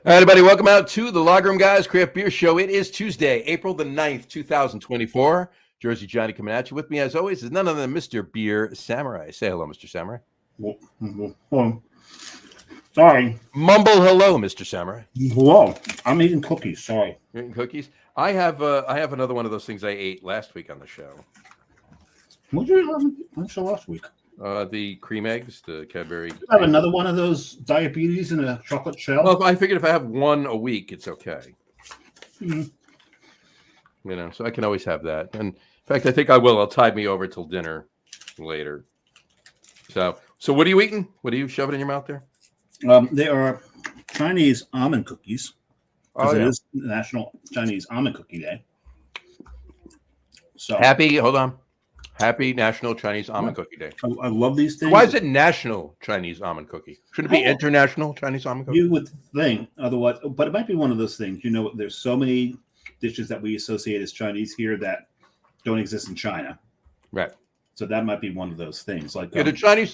All right, everybody, welcome out to the Log Room Guys Craft Beer Show. It is Tuesday, April the 9th, 2024. Jersey Johnny coming at you. With me, as always, is none other than Mr. Beer Samurai. Say hello, Mr. Samurai. Sorry. Mumble hello, Mr. Samurai. Whoa, I'm eating cookies. Sorry. You're eating cookies? I have another one of those things I ate last week on the show. What did you have on show last week? The cream eggs, the Cadbury. You have another one of those diabetes in a chocolate shell? Well, I figured if I have one a week, it's okay. Mm-hmm. You know, so I can always have that. And in fact, I think I will. It'll tide me over till dinner later. So what are you eating? What are you shoving in your mouth there? They are Chinese almond cookies. Oh, It yeah. is National Chinese Almond Cookie Day. So Happy National Chinese Almond Cookie Day. I love these things. Why is it National Chinese Almond Cookie? Shouldn't it be International Chinese Almond Cookie? You would think otherwise, but it might be one of those things. You know, there's so many dishes that we associate as Chinese here that don't exist in China. Right. So that might be one of those things. Like Yeah, the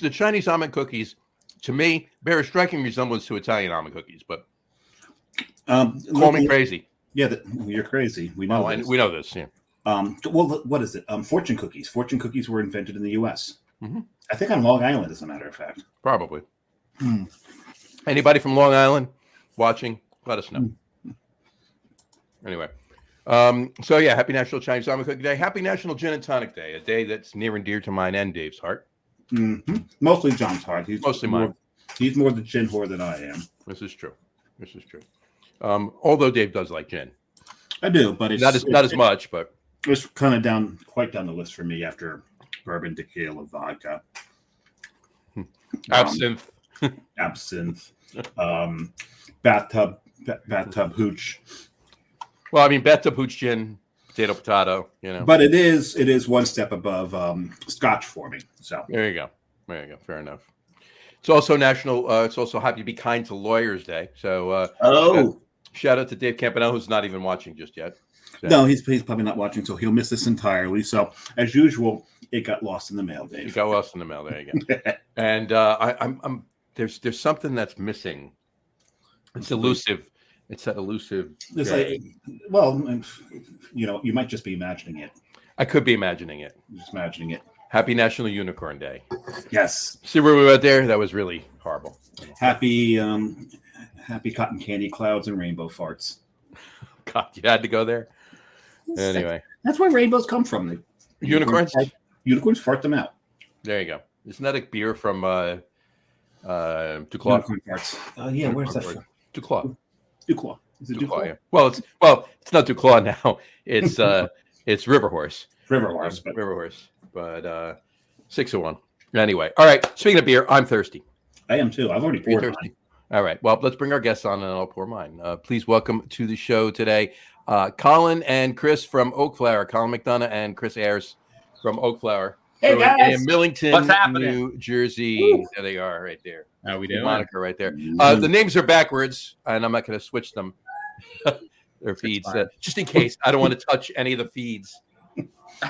Chinese almond cookies, to me, bear a striking resemblance to Italian almond cookies, but call me crazy. Yeah, you're crazy. We know. We know this. Yeah. Well, what is it? Fortune cookies. Fortune cookies were invented in the U.S. Mm-hmm. I think on Long Island, as a matter of fact. Probably. Anybody from Long Island watching? Let us know. Anyway, so yeah, happy National Chinese Almond Cookie Day. Happy National Gin and Tonic Day, a day that's near and dear to mine and Dave's heart. Mm-hmm. Mostly John's heart. He's mostly mine. He's more the gin whore than I am. This is true. Although Dave does like gin. I do, but it's not as much, but it's kind of quite down the list for me after bourbon, tequila, vodka, absinthe, bathtub hooch. Well, I mean, bathtub hooch gin, potato, you know. But it is one step above Scotch for me. So there you go. Fair enough. It's also it's also Happy Be Kind to Lawyers Day. So shout out to Dave Campanella, who's not even watching just yet. So. No, he's probably not watching, so he'll miss this entirely. So as usual, it got lost in the mail, Dave. It got lost in the mail. There you go. And there's something that's missing. It's elusive. It's that elusive. It's like, well, you know, you might just be imagining it. I could be imagining it. Just imagining it. Happy National Unicorn Day. Yes. See where we went there? That was really horrible. Happy cotton candy clouds and rainbow farts. God, you had to go there. Anyway, that's where rainbows come from. The unicorns fart them out. There you go. Isn't that a beer from Duclaw? Unicorn farts. Yeah, where's that from? Duclaw. Duclaw. Is it Duclaw? Yeah. Well, it's not Duclaw now. It's River Horse. River Horse. But 601. Anyway, all right. Speaking of beer, I'm thirsty. I am too. I've already poured mine. All right. Well, let's bring our guests on, and I'll pour mine. Please welcome to the show today, Colin and Chris from Oakflower. Colin McDonough and Chris Ayers from Oakflower. Hey guys, in Millington, New Jersey. Woo. There they are, right there. How we doing? Moniker right there. The names are backwards, and I'm not going to switch them. Their feeds, just in case. I don't want to touch any of the feeds.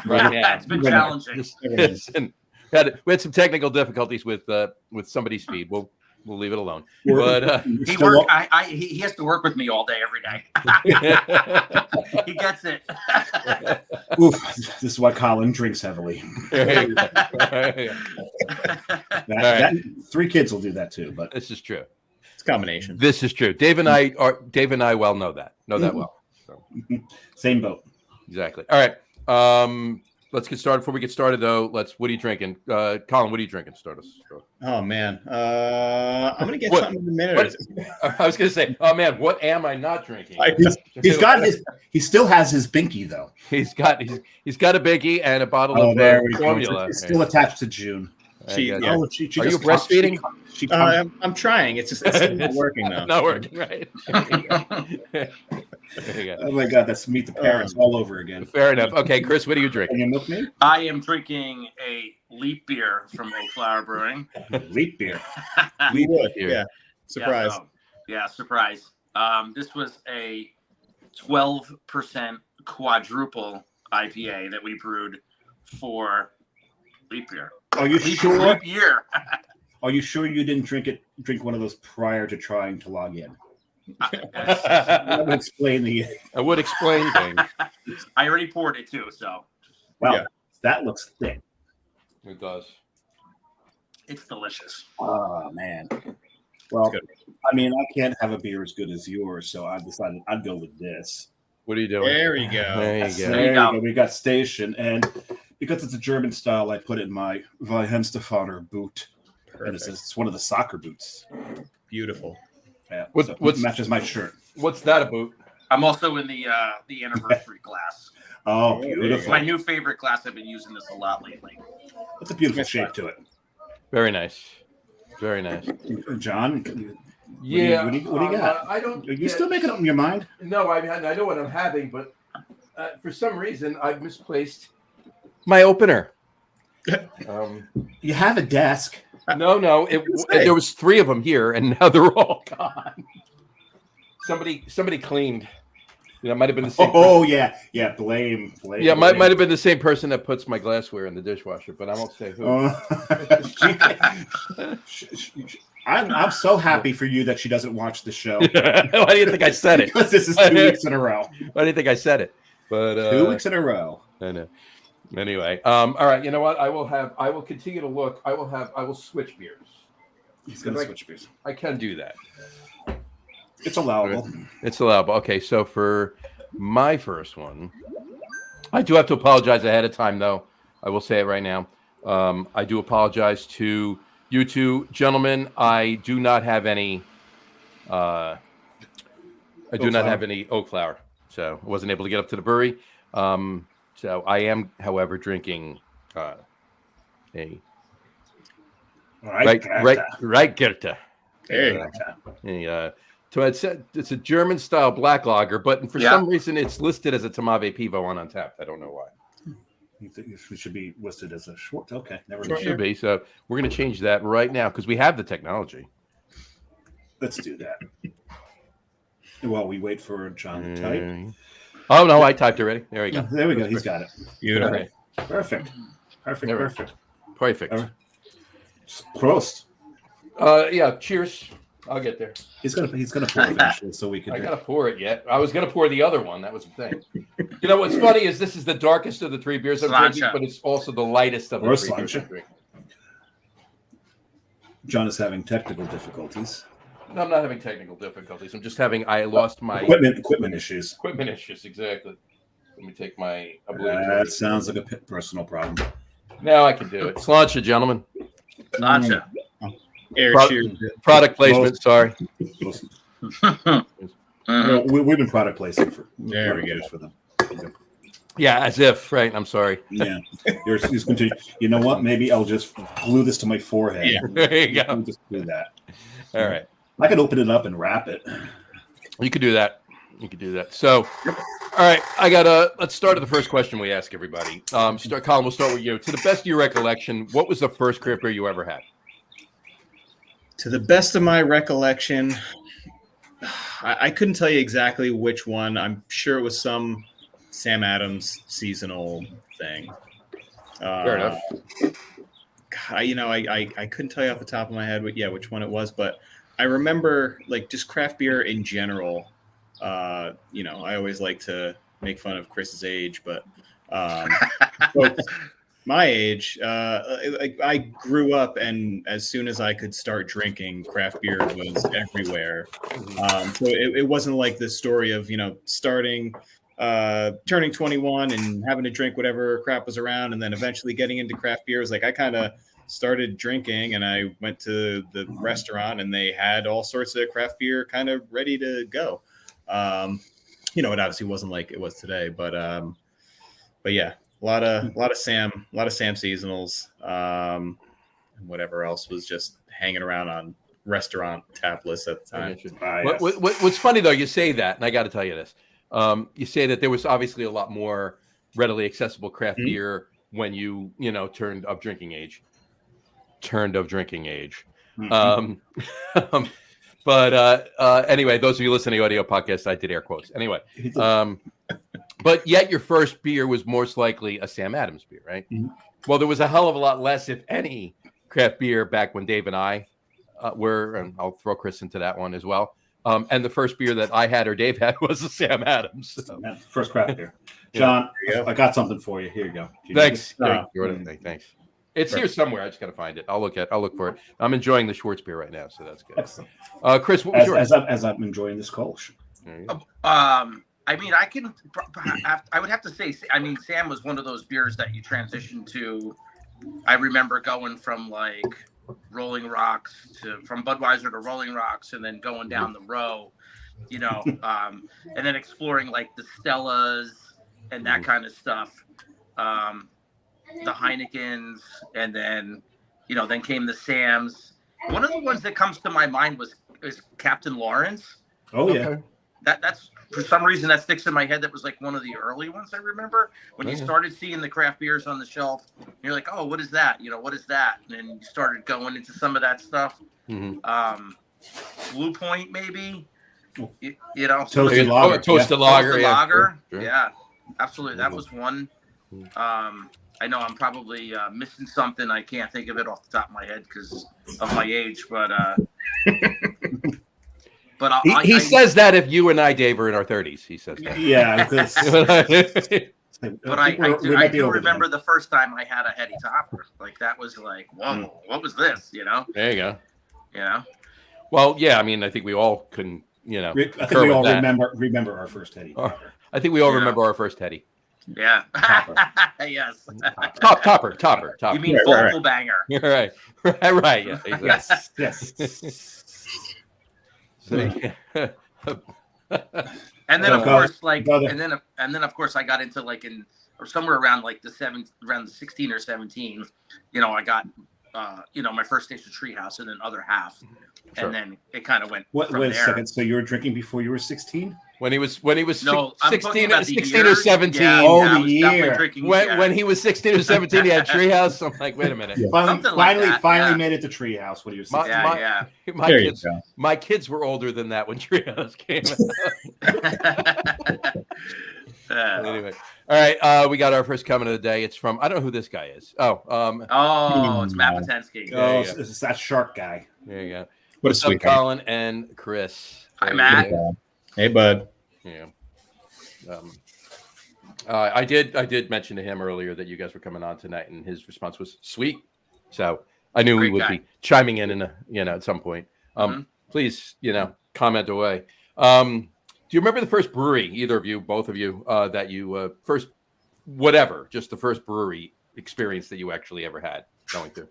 Right now. It's been challenging. We had some technical difficulties with somebody's feed. We'll leave it alone. But he has to work with me all day, every day. He gets it. Oof, this is why Colin drinks heavily. Three kids will do that too. But this is true. It's a combination. This is true. Dave and I well know that. Well. So. Same boat. Exactly. All right. Let's get started. Before we get started, though, what are you drinking? Colin, what are you drinking? Start us. Oh, man. I'm going to get something in a minute. I was going to say, oh, man, what am I not drinking? He still has his binky, though. He's got a binky and a bottle of formula. It's still attached to June. Are you breastfeeding? I'm trying. It's not working now. Not working, right? Oh my God, that's Meet the Parents all over again. Fair enough. Okay, Chris, what are you drinking? Can you milk me? I am drinking a Leap beer from Oakflower Brewing. Leap beer. Leap beer. Yeah. Surprise. Surprise. This was a 12% quadruple IPA that we brewed for Leap beer. Are you sure? Leap year. Are you sure you didn't drink one of those prior to trying to log in? That would explain the. I would explain things. I already poured it too, so Wow, Yeah. that looks thick. It does. it's delicious. Oh man. Well, I mean, I can't have a beer as good as yours, so I decided I'd go with this. What are you doing? There we go. There you go. There you go. We got station, and because it's a German style, I put it in my Weihenstephaner boot. And it's one of the soccer boots. Beautiful. Yeah, What's matches my shirt. What's that about? I'm also in the anniversary glass. Oh, there you It's beautiful! my new favorite glass. I've been using this a lot lately. It's a beautiful shape to it. Very nice. Very nice. John, Yeah. what do you got? I don't. Are you still making up in your mind? No, I know what I'm having, but for some reason I've misplaced my opener. You have a desk. No. There was 3 of them here, and now they're all gone. Somebody cleaned. It might have been the same. Oh yeah. Blame. Yeah, might have been the same person that puts my glassware in the dishwasher, but I won't say who. I'm so happy for you that she doesn't watch the show. Why do you think I said it? Because this is 2 weeks in a row. Why do you think I said it? But 2 weeks in a row. I know. Anyway, all right. You know what? I will continue to look. I will switch beers. He's gonna switch beers. I can do that. It's allowable. It's allowable. Okay, so for my first one, I do have to apologize ahead of time, though. I will say it right now. I do apologize to you 2 gentlemen. I do not have any. I do not have any Oakflower, so I wasn't able to get up to the brewery. So I am, however, drinking a right Goethe. There you go. So it's a German style black lager, but for some reason it's listed as a Tamave Pivo on Untapped. I don't know why. You think it should be listed as a short? Okay, never It mind. should be. So we're going to change that right now because we have the technology. Let's do that. While we wait for John to type. Oh no, I typed already. There we go. There we go. He's got it. Beautiful. Right. Perfect. Perfect. Prost. Yeah. Cheers. I'll get there. He's gonna pour eventually, so we can. I gotta pour it yet. I was gonna pour the other one. That was the thing. You know what's funny is this is the darkest of the 3 beers I'm drinking, but it's also the lightest of the 3 beers I'm drinking. John is having technical difficulties. No, I'm not having technical difficulties. I'm just having. I lost my equipment issues. Equipment issues, exactly. Let me take my. That sounds like a personal problem. Now I can do it. Sláinte, gentlemen. Sláinte. Product placement. Sorry. We've been product placing for There we go for them. Yeah, as if, right? I'm sorry. Yeah. He's going to. You know what? Maybe I'll just glue this to my forehead. Yeah. There you go. Just do that. All right. I could open it up and wrap it. You could do that. So, all right. Let's start at the first question we ask everybody. Colin, we'll start with you. To the best of your recollection, what was the first craft beer you ever had? To the best of my recollection, I couldn't tell you exactly which one. I'm sure it was some Sam Adams seasonal thing. Fair enough. I couldn't tell you off the top of my head which one it was, but I remember like just craft beer in general. I always like to make fun of Chris's age, but my age, I grew up, and as soon as I could start drinking, craft beer was everywhere. So it wasn't like the story of starting, turning 21 and having to drink whatever crap was around, and then eventually getting into craft beer. It was like I kind of started drinking, and I went to the restaurant, and they had all sorts of craft beer kind of ready to go. It obviously wasn't like it was today, but yeah. A lot of Sam seasonals, and whatever else was just hanging around on restaurant tap lists at the time. What's funny though, you say that, and I got to tell you this. You say that there was obviously a lot more readily accessible craft beer when you turned of drinking age. But anyway, those of you listening to the audio podcast, I did air quotes. Anyway, but yet your first beer was most likely a Sam Adams beer, right? Mm-hmm. Well, there was a hell of a lot less, if any, craft beer back when Dave and I were, and I'll throw Chris into that one as well. And the first beer that I had or Dave had was a Sam Adams. So. Yeah, first craft beer. John, I got something for you. Here you go. Thanks. It? Thanks. It's here somewhere. I just got to find it. I'll look for it. I'm enjoying the Schwartz beer right now, so that's good. Excellent. Chris, what was yours? As I'm enjoying this Kolsch. I mean, I would have to say, I mean, Sam was one of those beers that you transitioned to. I remember going from like Rolling Rocks from Budweiser to Rolling Rocks, and then going down the row, you know, and then exploring like the Stellas and that kind of stuff, the Heinekens, and then, you know, then came the Sams. One of the ones that comes to my mind is Captain Lawrence. Oh yeah, that's for some reason that sticks in my head. That was like one of the early ones I remember when you started seeing the craft beers on the shelf. You're like, oh, what is that? You know, what is that? And then you started going into some of that stuff. Blue Point, maybe. You know, toasted lager. Toasted lager. Lager. Sure. Yeah, absolutely. That was one. I know I'm probably missing something. I can't think of it off the top of my head because of my age, but he says that if you and I, Dave, are in our 30s, he says that. Yeah. But I do remember the first time I had a heady topper. Like that was like, whoa, what was this? You know? There you go. Yeah. Well, yeah. I mean, I think we all can, you know. I think we all remember our first heady topper. I think we all remember our first heady. Yeah. Yes. Topper. You mean vocal banger? You're right. Right. Yeah. Exactly. Yes. So, and then of course, like, and then of course, I got into like or somewhere around like around the 16 or 17. You know, I got my first taste of Treehouse, and then other half, and then it kind of went. Wait a second. So you were drinking before you were 16? When he was no, 16 or 17. Yeah, the year. When he was 16 or 17, he had Treehouse. I'm like, wait a minute. Yeah. Finally made it to Treehouse when he was 16. My kids were older than that when Treehouse came out. Anyway, all right. We got our first comment of the day. It's from, I don't know who this guy is. It's Matt Patensky. Oh, it's that shark guy. There you go. What's up, Colin and Chris? Hi, Matt. Hey, bud. Yeah. I did mention to him earlier that you guys were coming on tonight, and his response was sweet. So I knew we would be chiming in at some point. Please, comment away. Do you remember the first brewery, either of you, both of you, that you first, whatever, just the first brewery experience that you actually ever had going through?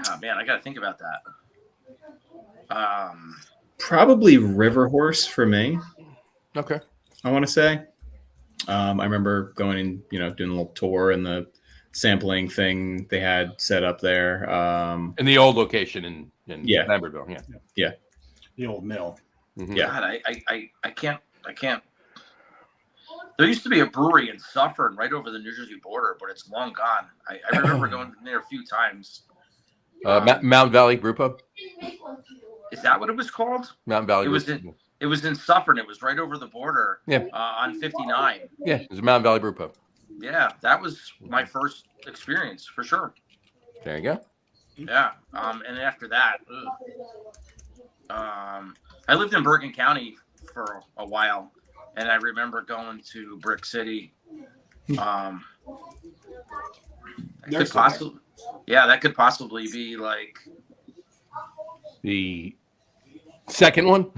Oh man, I got to think about that. Probably River Horse for me. Okay. I want to say. I remember going and, doing a little tour and the sampling thing they had set up there. In the old location in Lambertville. Yeah. The old mill. Mm-hmm. Yeah. God, I can't. There used to be a brewery in Suffern right over the New Jersey border, but it's long gone. I remember going there a few times. Mountain Valley Brew Pub? Is that what it was called? Mountain Valley. It was in Suffern. It was right over the border. Yeah. On 59. Yeah, it was a Mountain Valley Brew Pub. Yeah, that was my first experience for sure. There you go. Yeah. And then after that, I lived in Bergen County for a while, and I remember going to Brick City. That could possibly be like the second one.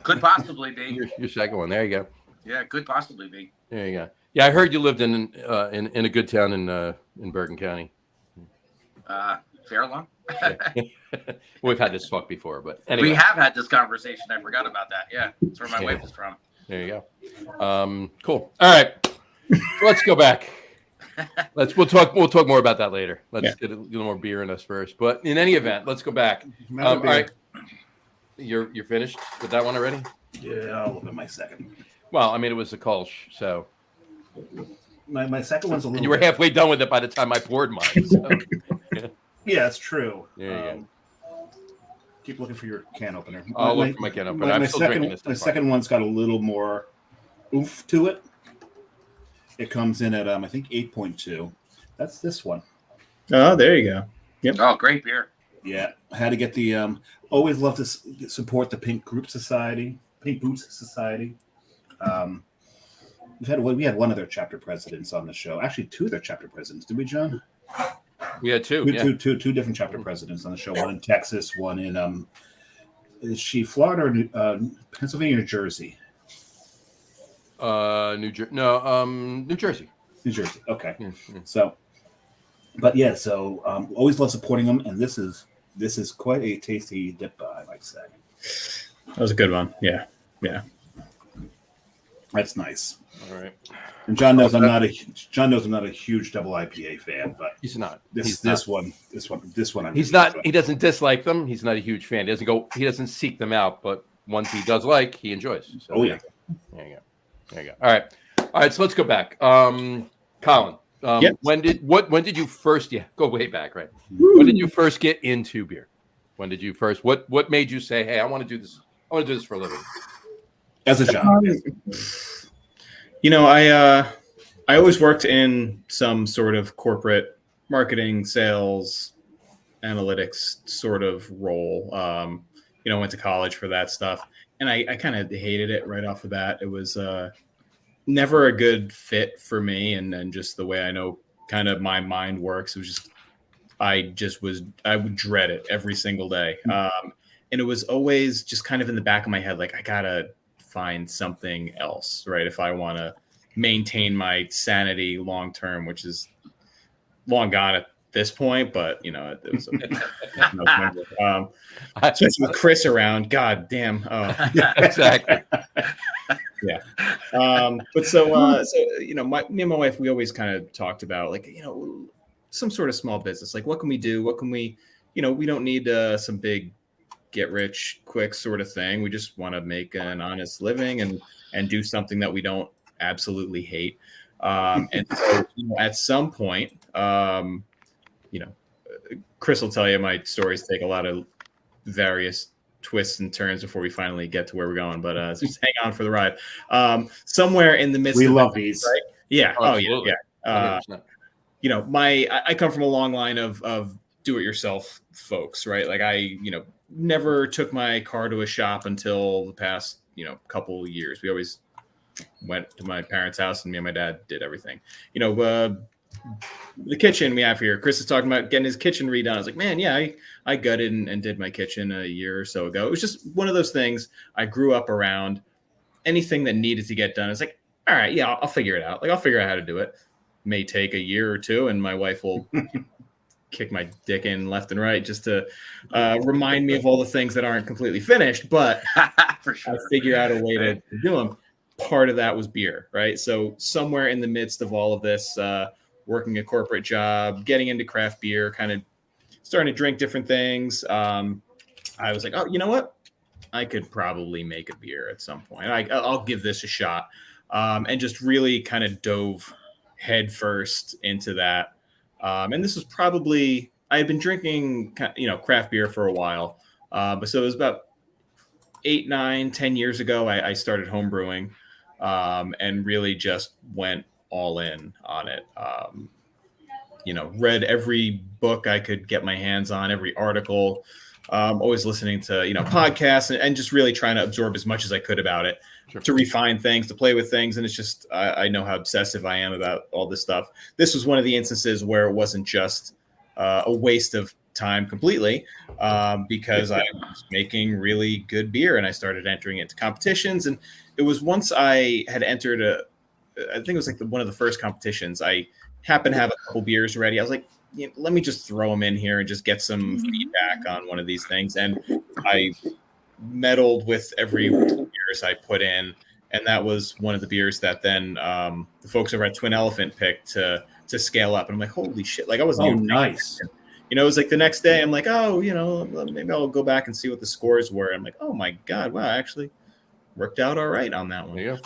Could possibly be your second one. There you go. Yeah, could possibly be. There you go. Yeah, I heard you lived in a good town in Bergen County. Fairlawn. We've had this talk before, but anyway. We have had this conversation. I forgot about that. Yeah, that's where my wife is from. There you go. Cool. All right, let's go back. We'll talk more about that later. Let's get a little more beer in us first. But in any event, let's go back. All right, you're finished with that one already? Yeah, I'll look at my second. Well, I mean, it was a Kolsch, so my second one's a little. And you were halfway done with it by the time I poured mine. So. Yeah, it's true. There you go. Keep looking for your can opener. I'll look for my can opener. I'm still drinking this. My second one's got a little more oomph to it. It comes in at I think 8.2. That's this one. Oh, there you go. Yep. Oh, great beer. Yeah, I had to get the. Always love to support the Pink Boots Society. We had one of their chapter presidents on the show. Actually, two of their chapter presidents. Did we, John? We had two Two different chapter presidents on the show. One in Texas, one in is she Florida or Pennsylvania, New Jersey? New Jersey. New Jersey. Okay. Yeah. So, but yeah, so always love supporting them, and this is quite a tasty dip, I might say. That was a good one. Yeah. That's nice. All right. And John knows I'm not a huge double IPA fan, but He's not. This one. He's not. He doesn't dislike them. He's not a huge fan. He doesn't seek them out, but ones he does like, he enjoys. So, oh yeah. There you go. All right. So let's go back. Colin. Yep. When did you first? Yeah, go way back, right? Woo. When did you first get into beer? When did you first? What made you say, "Hey, I want to do this. I want to do this for a living"? As a job. I always worked in some sort of corporate marketing, sales, analytics sort of role. Went to college for that stuff, and I kind of hated it right off the bat. It was never a good fit for me, and just the way I know kind of my mind works. It was just I would dread it every single day, and it was always just kind of in the back of my head, like I gotta find something else, right? If I want to maintain my sanity long term, which is long gone at this point, but it was especially with Chris around. God damn. Oh. Yeah, exactly. Yeah. But so me and my wife, we always kind of talked about like some sort of small business. Like what can we do? What can we? We don't need some big get rich quick sort of thing. We just want to make an honest living and do something that we don't absolutely hate. And so at some point, Chris will tell you my stories take a lot of various twists and turns before we finally get to where we're going. But just hang on for the ride. Somewhere in the midst, we love these, right? Yeah. Absolutely. Oh yeah. I come from a long line of do-it-yourself folks, right? Like I, never took my car to a shop until the past, couple of years. We always went to my parents' house and me and my dad did everything. The kitchen we have here, Chris is talking about getting his kitchen redone. I was like, man, yeah, I gutted and did my kitchen a year or so ago. It was just one of those things I grew up around. Anything that needed to get done, it's like, all right, yeah, I'll figure it out. Like I'll figure out how to do it. May take a year or two and my wife will kick my dick in left and right just to remind me of all the things that aren't completely finished, but for sure. I figure out a way to do them. Part of that was beer, right? So somewhere in the midst of all of this, working a corporate job, getting into craft beer, kind of starting to drink different things. I was like, oh, you know what? I could probably make a beer at some point. I'll give this a shot. And just really kind of dove head first into that. And this was probably, I had been drinking, craft beer for a while. But so it was about 8, 9, 10 years ago, I started home brewing and really just went all in on it. Read every book I could get my hands on, every article, always listening to, podcasts and just really trying to absorb as much as I could about it. Sure. To refine things, to play with things. And it's just, I know how obsessive I am about all this stuff. This was one of the instances where it wasn't just a waste of time completely because I was making really good beer and I started entering into competitions. And it was once I had entered I think it was like one of the first competitions. I happened to have a couple beers ready. I was like, let me just throw them in here and just get some feedback on one of these things. And I meddled with every beers I put in, and that was one of the beers that then the folks over at Twin Elephant picked to scale up. And I'm like, holy shit! Like I wasn't nice. It was like the next day. I'm like, maybe I'll go back and see what the scores were. I'm like, oh my god, wow, actually worked out all right on that one. Yeah.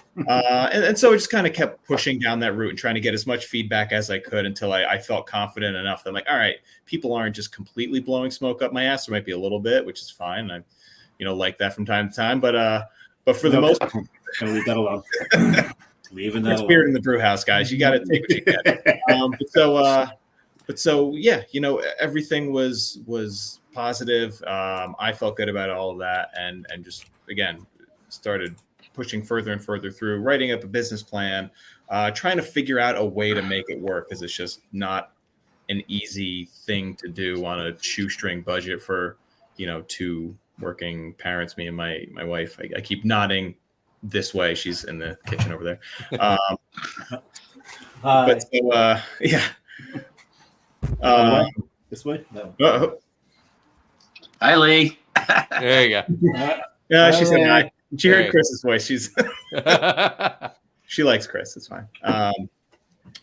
And so I just kind of kept pushing down that route and trying to get as much feedback as I could until I felt confident enough that I'm like, all right, people aren't just completely blowing smoke up my ass. There might be a little bit, which is fine. I like that from time to time, but for the most part, gonna leave that alone. Leaving that alone. Spirit in the brew house, guys. You got to take what you get. But so yeah, everything was positive. I felt good about all of that, and just again started pushing further and further through, writing up a business plan, trying to figure out a way to make it work, because it's just not an easy thing to do on a shoestring budget for, you know, two working parents, me and my wife. I keep nodding this way. She's in the kitchen over there. But so, yeah. This way? No. Hi, Lee. There you go. Yeah, she said hi. She heard Hey. Chris's voice. She likes Chris. It's fine.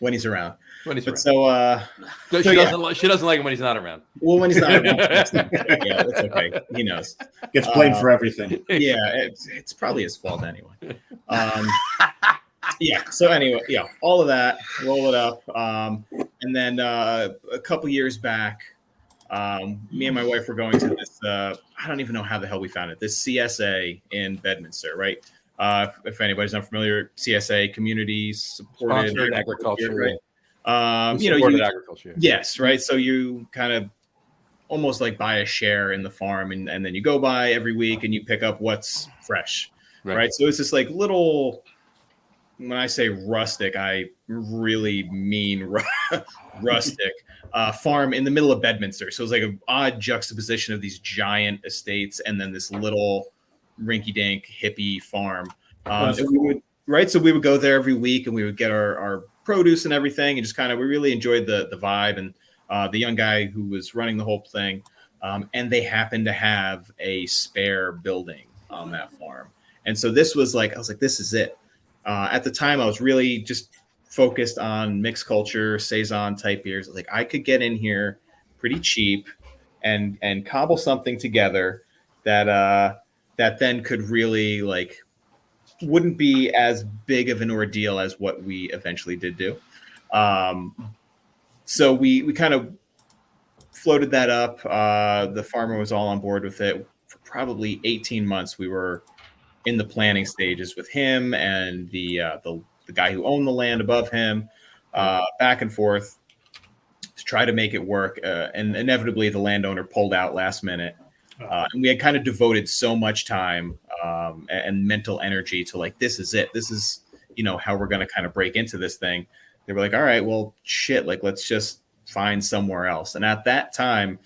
When he's around. When he's But around. so, She doesn't like him when he's not around. well, when he's not around, yeah, that's okay. He knows. Gets blamed for everything. Yeah, it's probably his fault anyway. Yeah. So anyway, yeah, all of that, roll it up, and then a couple years back, me and my wife were going to this. I don't even know how the hell we found it. This CSA in Bedminster, right? If anybody's not familiar, CSA, community supported Sponsored agriculture, right? Agriculture. Yes, right. So you kind of almost like buy a share in the farm, and then you go by every week and you pick up what's fresh, right? So it's this like little. When I say rustic, I really mean rustic farm in the middle of Bedminster. So it's like an odd juxtaposition of these giant estates and then this little rinky-dink hippie farm. So we would go there every week and we would get our produce and everything, and just kind of we really enjoyed the vibe and the young guy who was running the whole thing. And they happened to have a spare building on that farm, and so this was like I was like, this is it. At the time, I was really just focused on mixed culture, saison type beers. Like I could get in here pretty cheap and cobble something together that then could really like wouldn't be as big of an ordeal as what we eventually did do. So we kind of floated that up. The farmer was all on board with it. For probably 18 months, we were in the planning stages with him and the guy who owned the land above him, back and forth to try to make it work. And inevitably the landowner pulled out last minute. And we had kind of devoted so much time and mental energy to like, this is it. This is, you know, how we're going to kind of break into this thing. They were like, all right, well, shit, like, let's just find somewhere else. And at that time,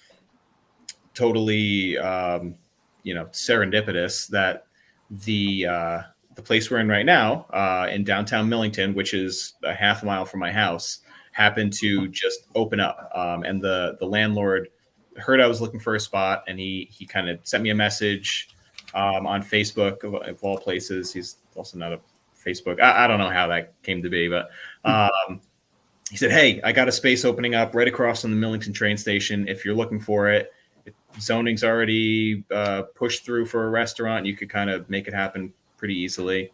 totally, serendipitous that the place we're in right now, in downtown Millington, which is a half a mile from my house, happened to just open up. And the landlord heard I was looking for a spot, and he kind of sent me a message on Facebook of all places. He's also not a Facebook. I don't know how that came to be, but he said, hey, I got a space opening up right across from the Millington train station. If you're looking for it, zoning's already pushed through for a restaurant. You could kind of make it happen pretty easily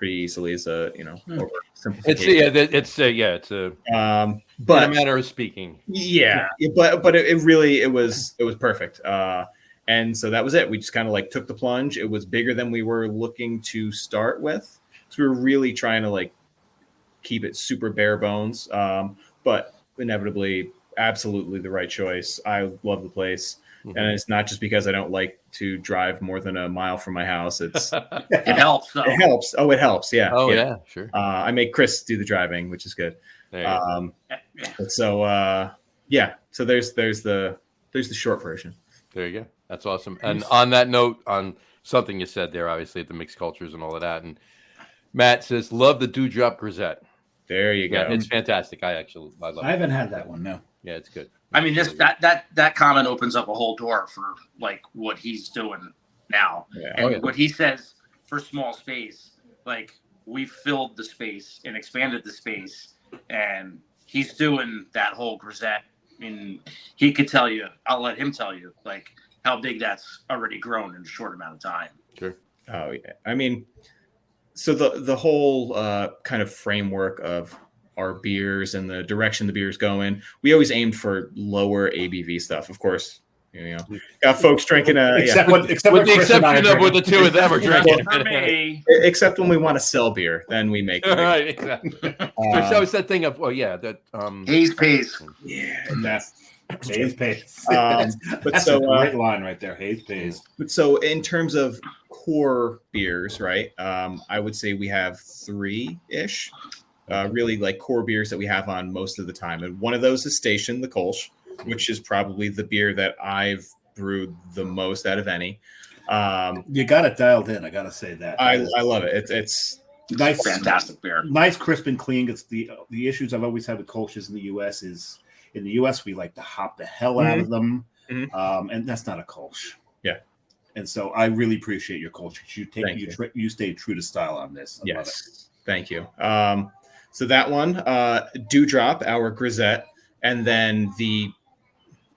is a, oversimplification. It's a but in a matter of speaking. Yeah. But it was perfect. And so that was it. We just kind of like took the plunge. It was bigger than we were looking to start with. So we were really trying to like keep it super bare bones. But inevitably, absolutely the right choice. I love the place. Mm-hmm. And it's not just because I don't like to drive more than a mile from my house. It's it helps. Though. It helps. Oh, it helps. Yeah. Oh yeah, sure. I make Chris do the driving, which is good. So there's the short version. There you go. That's awesome. And on that note, on something you said there, obviously the mixed cultures and all of that. And Matt says, love the Dewdrop Grisette. There you go. Yeah, it's fantastic. I love it. I haven't had that one. No. Yeah, it's good. I mean, that comment opens up a whole door for like what he's doing now. Yeah. And what he says for small space, like we filled the space and expanded the space, and he's doing that whole grisette. I mean, he could tell you, I'll let him tell you, like how big that's already grown in a short amount of time. Sure. Oh yeah. I mean, so the whole kind of framework of our beers and the direction the beer's going, we always aimed for lower ABV stuff. Of course, got folks drinking except with the exception of what the two of them are drinking. For me. Except when we want to sell beer, then we make it. Right, exactly. So it's that thing of haze pace. Yeah, Hayes pays. But That's so, a great line right there. Hayes pays. But so in terms of core beers, right? I would say we have 3-ish, really like core beers that we have on most of the time. And one of those is Station, the Kolsch, which is probably the beer that I've brewed the most out of any. You got it dialed in. I got to say that. I love it. It's nice, fantastic beer. Nice, crisp and clean. It's the issues I've always had with Kolsch's in the U.S. is in the U.S. we like to hop the hell out of them, and that's not a Kolsch. Yeah. And so I really appreciate your Kolsch. You stayed true to style on this. I love it. Thank you. So that one, Dewdrop, our Grisette, and then the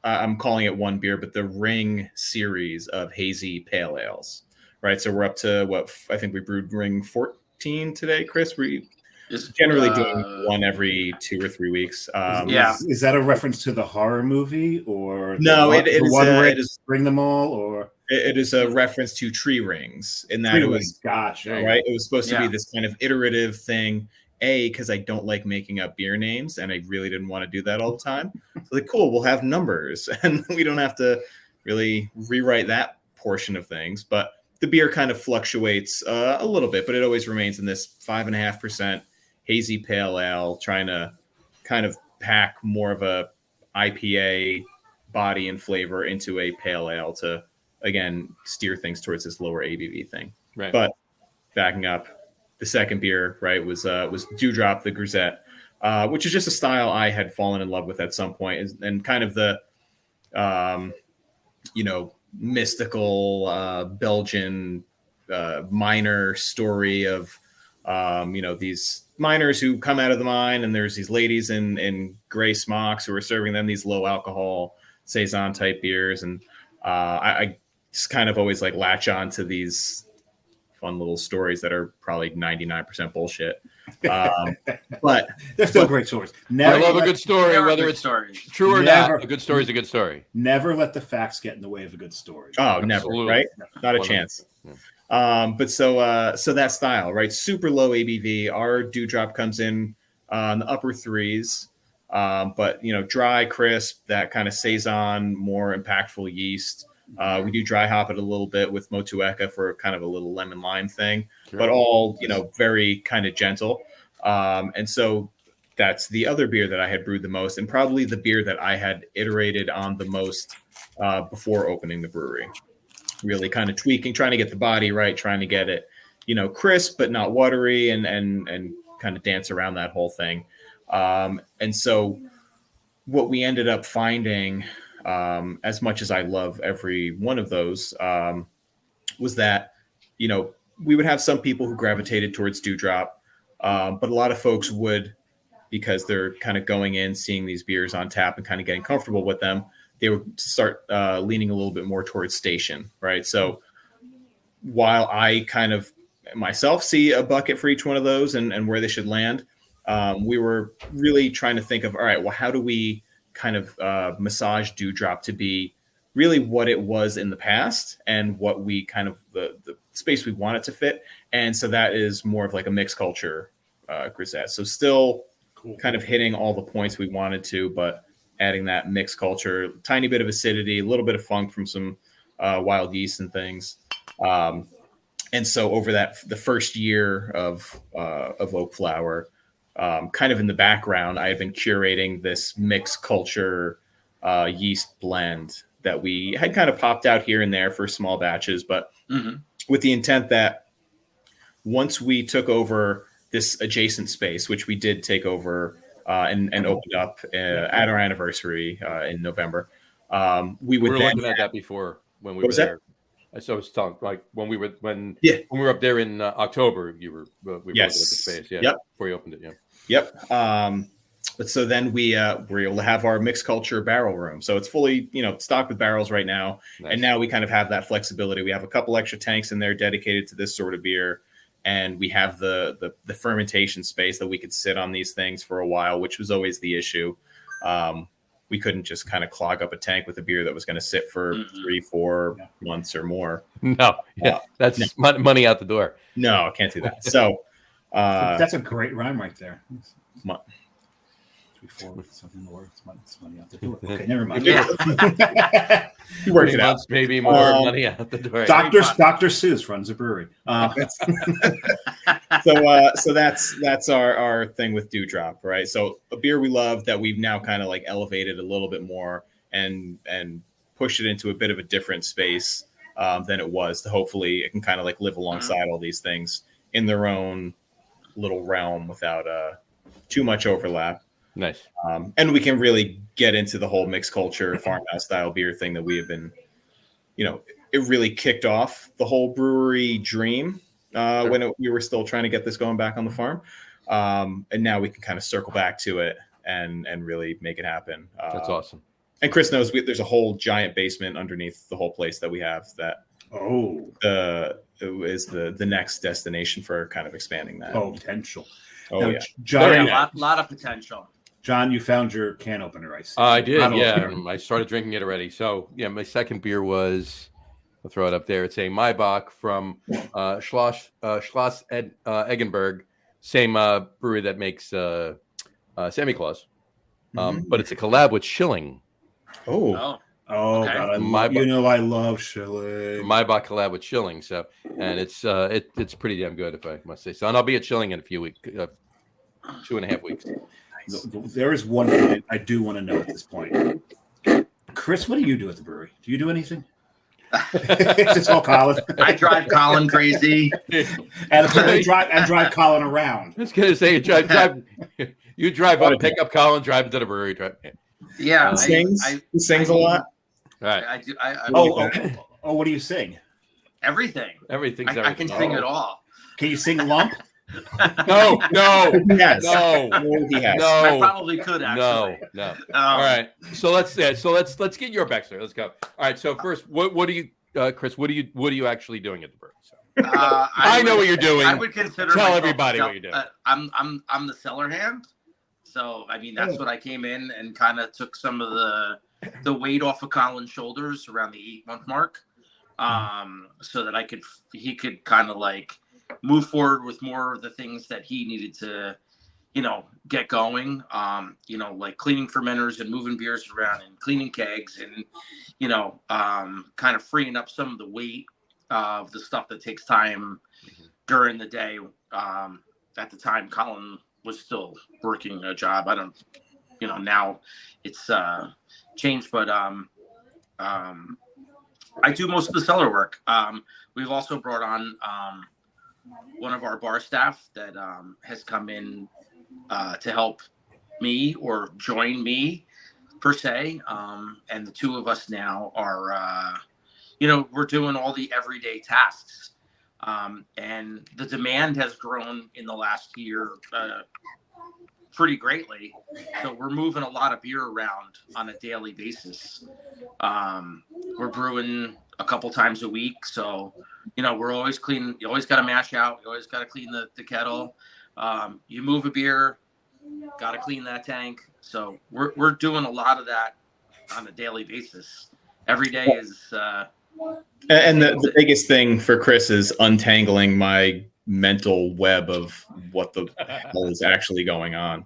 I'm calling it one beer, but the Ring series of hazy pale ales, right? So we're up to what I think we brewed Ring 14 today, Chris. We generally doing one every 2 or 3 weeks. Is that a reference to the horror movie or no? It is Bring Them All, or it is a reference to Tree Rings in that it was gotcha, right. It was supposed to be this kind of iterative thing. Because I don't like making up beer names, and I really didn't want to do that all the time. So like, cool, we'll have numbers, and we don't have to really rewrite that portion of things. But the beer kind of fluctuates a little bit, but it always remains in this 5.5% hazy pale ale, trying to kind of pack more of a IPA body and flavor into a pale ale to, again, steer things towards this lower ABV thing. Right. But backing up, the second beer, right, was Dewdrop, the Grisette, which is just a style I had fallen in love with at some point, and kind of the, mystical Belgian miner story of, these miners who come out of the mine, and there's these ladies in gray smocks who are serving them these low alcohol saison type beers, and I just kind of always like latch on to these fun little stories that are probably 99% bullshit. But they're still great stories. I love a good story, whether it's true or not. A good story is a good story. Never let the facts get in the way of a good story. Oh, never, right? Not a chance. But so that style, right? Super low ABV. Our Dewdrop comes in the upper 3s, but dry, crisp, that kind of saison, more impactful yeast. We do dry hop it a little bit with Motueka for kind of a little lemon lime thing, but all, very kind of gentle. And so that's the other beer that I had brewed the most, and probably the beer that I had iterated on the most before opening the brewery. Really kind of tweaking, trying to get the body right, trying to get it, crisp, but not watery, and kind of dance around that whole thing. And so what we ended up finding, as much as I love every one of those, was that, we would have some people who gravitated towards Dewdrop, but a lot of folks would, because they're kind of going in, seeing these beers on tap and kind of getting comfortable with them, they would start leaning a little bit more towards Station, right? So while I kind of myself see a bucket for each one of those and where they should land, we were really trying to think of, all right, well, how do we kind of massage Dewdrop to be really what it was in the past and what we kind of the space we want it to fit. And so that is more of like a mixed culture grisette. So still kind of hitting all the points we wanted to, but adding that mixed culture, tiny bit of acidity, a little bit of funk from some wild yeast and things. And so over the first year of Oakflower, kind of in the background, I had been curating this mixed culture yeast blend that we had kind of popped out here and there for small batches, but with the intent that once we took over this adjacent space, which we did take over and opened up at our anniversary in November, we would. We were looking at that before when we were there. So I was talking like when we were up there in October, we were looking at the space, before you opened it, But so then we were able to have our mixed culture barrel room. So it's fully, stocked with barrels right now. Nice. And now we kind of have that flexibility. We have a couple extra tanks in there dedicated to this sort of beer. And we have the fermentation space that we could sit on these things for a while, which was always the issue. We couldn't just kind of clog up a tank with a beer that was going to sit for 3-4 months or more. That's money out the door. No, I can't do that. So that's a great rhyme right there. before something more. It's money out the door. Okay, never mind. Yeah. You worked it out. Maybe more money out the door. Dr. Seuss runs a brewery. So that's our thing with Dewdrop, right? So a beer we love that we've now kind of like elevated a little bit more and pushed it into a bit of a different space than it was. To hopefully it can kind of like live alongside all these things in their own little realm without too much overlap. Nice. And we can really get into the whole mixed culture farmhouse style beer thing that we have been, it really kicked off the whole brewery dream when we were still trying to get this going back on the farm. And now we can kind of circle back to it and really make it happen. That's awesome. And Chris knows there's a whole giant basement underneath the whole place that we have that is the next destination for kind of expanding that. Potential. Oh, now, yeah. John, a lot of potential. John, you found your can opener, I see. I did, yeah. I started drinking it already. So, yeah, my second beer was, I'll throw it up there. It's a Maibach from Schloss Eggenberg, same brewery that makes Santa Claus. But it's a collab with Schilling. Oh, Okay. God, I love Schilling. Maibach collab with Schilling. So, and it's pretty damn good, if I must say so. And I'll be at Schilling in a few weeks, 2.5 weeks. There is one thing I do want to know at this point. Chris, what do you do at the brewery? Do you do anything? It's all Colin. I drive Colin crazy. and drive Colin around. I was going to say, you drive up, pick up Colin, drive into the brewery. Yeah. He sings a lot. All right. I do. What do you sing? Everything. Everything's I can sing it all. Can you sing Lump? No. Yes. No. He has. No. I probably could actually. No. All right. So let's get your backstory. Let's go. All right. So first, what do you, Chris? What are you actually doing at the brewery? So, I know what you're doing. I would consider tell everybody what you're doing. I'm the cellar hand. So I mean that's what I came in and kind of took some of the weight off of Colin's shoulders around the 8-month mark, so that he could kind of like move forward with more of the things that he needed to, get going. Like cleaning fermenters and moving beers around and cleaning kegs and, kind of freeing up some of the weight of the stuff that takes time during the day. At the time, Colin was still working a job. I don't, now it's changed, but I do most of the cellar work. We've also brought on one of our bar staff that has come in to help me or join me per se. And the two of us now are, we're doing all the everyday tasks. And the demand has grown in the last year pretty greatly. So we're moving a lot of beer around on a daily basis. We're brewing a couple times a week. So, we're always clean. You always got to mash out. You always got to clean the kettle. You move a beer, got to clean that tank. So we're doing a lot of that on a daily basis. Every day is. And the biggest thing for Chris is untangling my mental web of what the hell is actually going on.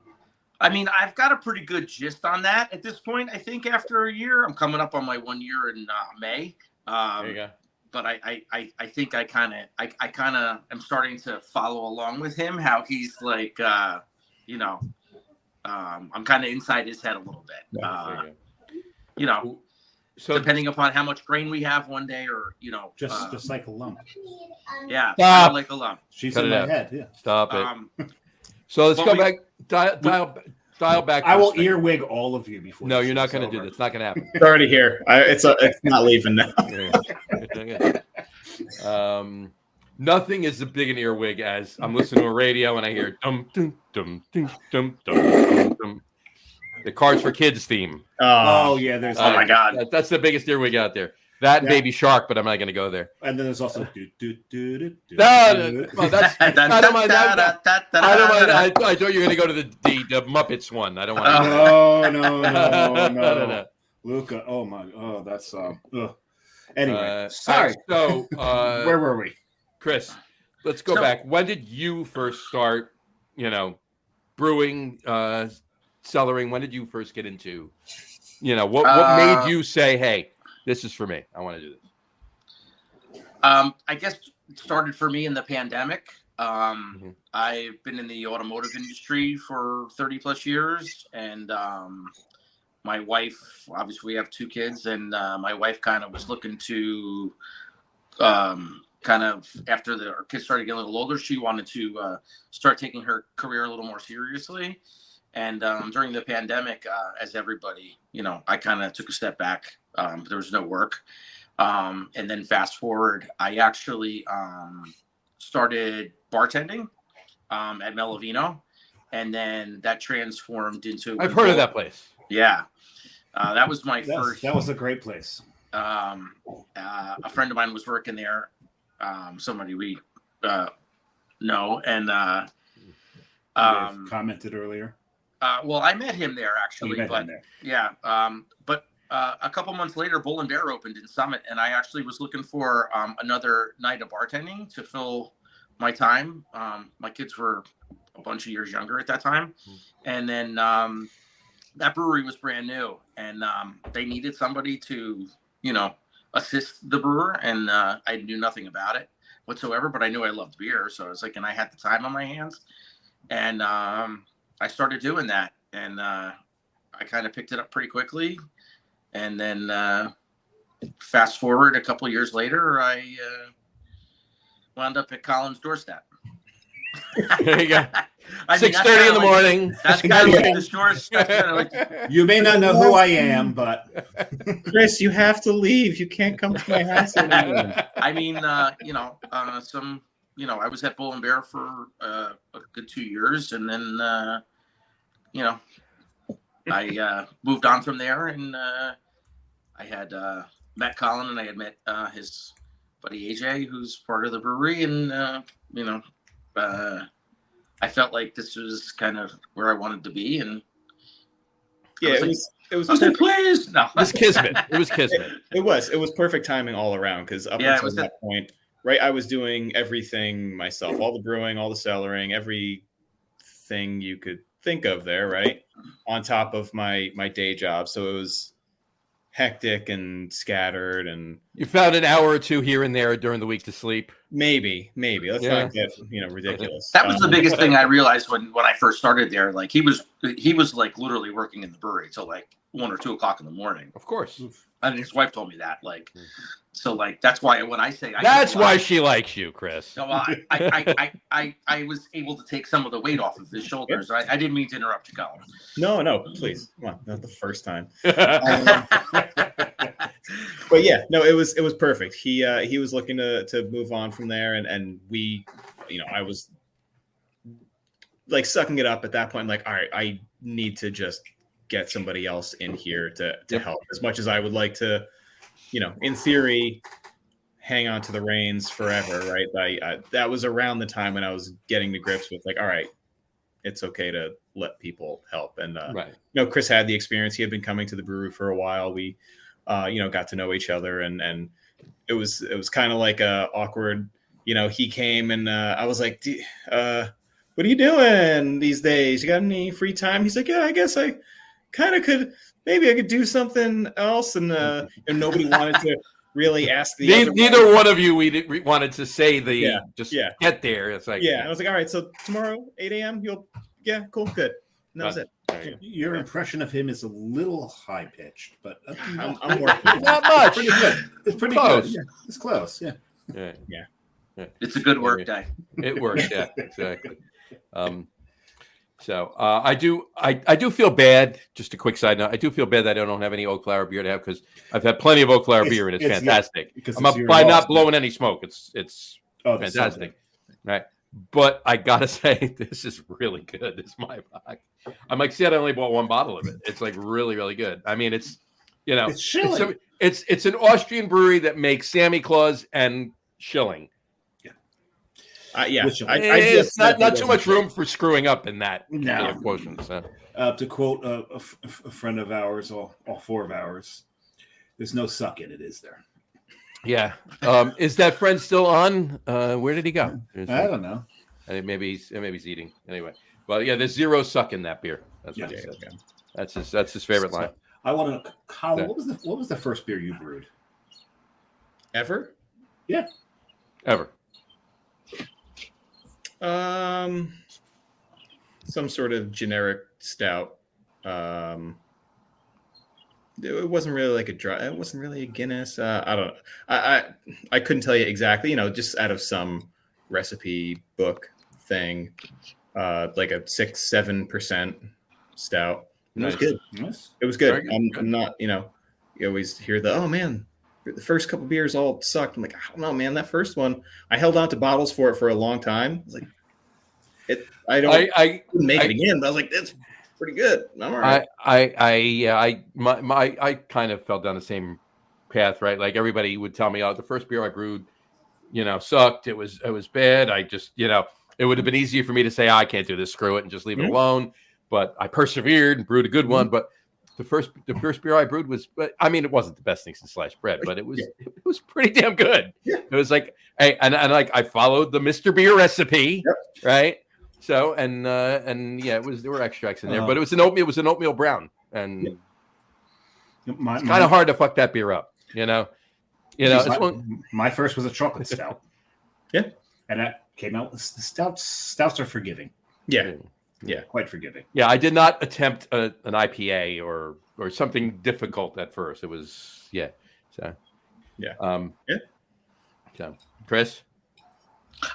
I mean, I've got a pretty good gist on that at this point. I think after a year, I'm coming up on my 1 year in May. There you go. But I think I kind of am starting to follow along with him. How he's like, I'm kind of inside his head a little bit. So depending upon how much grain we have one day, or just like a lump. Yeah, Stop. like a lump. She's Cut in it my out. head. Yeah. Stop it. So let's go back. Dial back. I will earwig all of you before. No, you're not going to do that. It's not going to happen. It's already here. It's not leaving now. Nothing is as big an earwig as I'm listening to a radio and I hear dum dum dum dum dum dum dum. The Cards for Kids theme. Oh yeah, there's. Oh my God, that's the biggest earwig out there. That and Baby Shark, but I'm not going to go there. And then there's also do do do do. No, that's. I don't mind. I thought you were going to go to the Muppets one. I don't want. No. Luca. Oh my. Oh, that's. Anyway, sorry. So, where were we, Chris? Let's go back. When did you first start? Brewing. cellaring? When did you first get into, what made you say, hey, this is for me. I want to do this. I guess it started for me in the pandemic. I've been in the automotive industry for 30 plus years, and my wife, obviously we have 2 kids, and my wife kind of was looking to kind of after our kids started getting a little older, she wanted to start taking her career a little more seriously. And during the pandemic, as everybody, I kind of took a step back. There was no work. And then fast forward, I actually started bartending at Melavino, and then that transformed into. I've heard of that place. Yeah, that was my first. That was a great place. A friend of mine was working there. Somebody we know, and commented earlier. Well, I met him there actually, but yeah. But a couple months later, Bull and Bear opened in Summit, and I actually was looking for another night of bartending to fill my time. My kids were a bunch of years younger at that time, and then that brewery was brand new, and they needed somebody to, assist the brewer, and I knew nothing about it whatsoever, but I knew I loved beer, so I was like, and I had the time on my hands, and I started doing that, and I kind of picked it up pretty quickly. And then fast forward a couple of years later, I wound up at Colin's doorstep. There you go. 6:30 in the morning. That's kind of like the shortest. You may not know who I am, but Chris, you have to leave. You can't come to my house anymore. I mean, I was at Bull and Bear for a good 2 years, and then, I moved on from there, and I had met Colin, and I had met his buddy AJ, who's part of the brewery, and I felt like this was kind of where I wanted to be, and yeah, it was perfect. Please, no, It was kismet. It was kismet. It was perfect timing all around, because up until that point, right, I was doing everything myself, all the brewing, all the cellaring, everything you could think of there, right, on top of my day job. So it was hectic and scattered, and you found an hour or two here and there during the week to sleep. Maybe. Let's not get ridiculous. That was the biggest thing I realized when I first started there. Like he was like literally working in the brewery till like 1 or 2 o'clock in the morning. Of course. And his wife told me that. Like, so like that's why when I say that's why she likes you, Chris. No, I was able to take some of the weight off of his shoulders. I didn't mean to interrupt you, Colin. No, please, come on, not the first time. But yeah, no, it was perfect. He was looking to move on from there, and we, I was like sucking it up at that point. Like, all right, I need to just get somebody else in here to help. As much as I would like to, in theory, hang on to the reins forever, right? I that was around the time when I was getting to grips with like, all right, it's okay to let people help. And right. Chris had the experience. He had been coming to the brewery for a while. We got to know each other, and it was kind of like a awkward, he came, and I was like, what are you doing these days? You got any free time? He's like, yeah, I guess I kind of could. Maybe I could do something else. And nobody wanted to really ask the neither one of you wanted to say get there. It's like, I was like, all right, so tomorrow 8 a.m. Cool, good. And that was it. Your impression of him is a little high pitched, but I'm working. Not much. Pretty good. It's pretty close. Good. Yeah, it's close. Yeah. It's a good work day. It works. Yeah, exactly. So I do feel bad. Just a quick side note: I do feel bad that I don't have any Oakflower beer to have, because I've had plenty of Oakflower beer and it's fantastic. I'm not blowing any smoke. It's fantastic, right? But I gotta say, this is really good. This is my box. I'm like, see, I only bought 1 bottle of it. It's like really, really good. I mean, it's Schilling. It's an Austrian brewery that makes Sammy Claus and Schilling. It's not too much room for screwing up in that quotient. So. To quote a friend of ours, all 4 of ours, there's no suck in it, is there? Yeah. Is that friend still on? Where did he go? I don't know. I think maybe he's eating anyway. But yeah, there's zero suck in that beer. That's what he said. That's his favorite line. I want to, Colin. Yeah. What was the first beer you brewed? Ever? Yeah. Ever. Some sort of generic stout. It wasn't really like a dry. It wasn't really a Guinness. I don't know. I couldn't tell you exactly. Just out of some recipe book thing, like a 6-7% stout. And Nice. It was good. Yes. It was good. Very good. I'm not. You always hear oh man, the first couple beers all sucked. I'm like, I don't know, man. That first one, I held on to bottles for it for a long time. I was like, I couldn't make it again, but I was like, that's pretty good. I'm all right. I kind of fell down the same path, right? Like everybody would tell me, oh, the first beer I brewed, sucked. It was bad. I just, it would have been easier for me to say, I can't do this, screw it, and just leave it alone. But I persevered and brewed a good one. But the first beer I brewed was, it wasn't the best thing since sliced bread, but it was pretty damn good. Yeah. It was like, hey, and like I followed the Mr. Beer recipe, right? So there were extracts in there, but it was an oatmeal brown, and it's kind of hard to fuck that beer up, My first was a chocolate stout. Yeah, and that came out. The stouts are forgiving. Yeah, quite forgiving. Yeah, I did not attempt an IPA or something difficult at first. It was So Chris,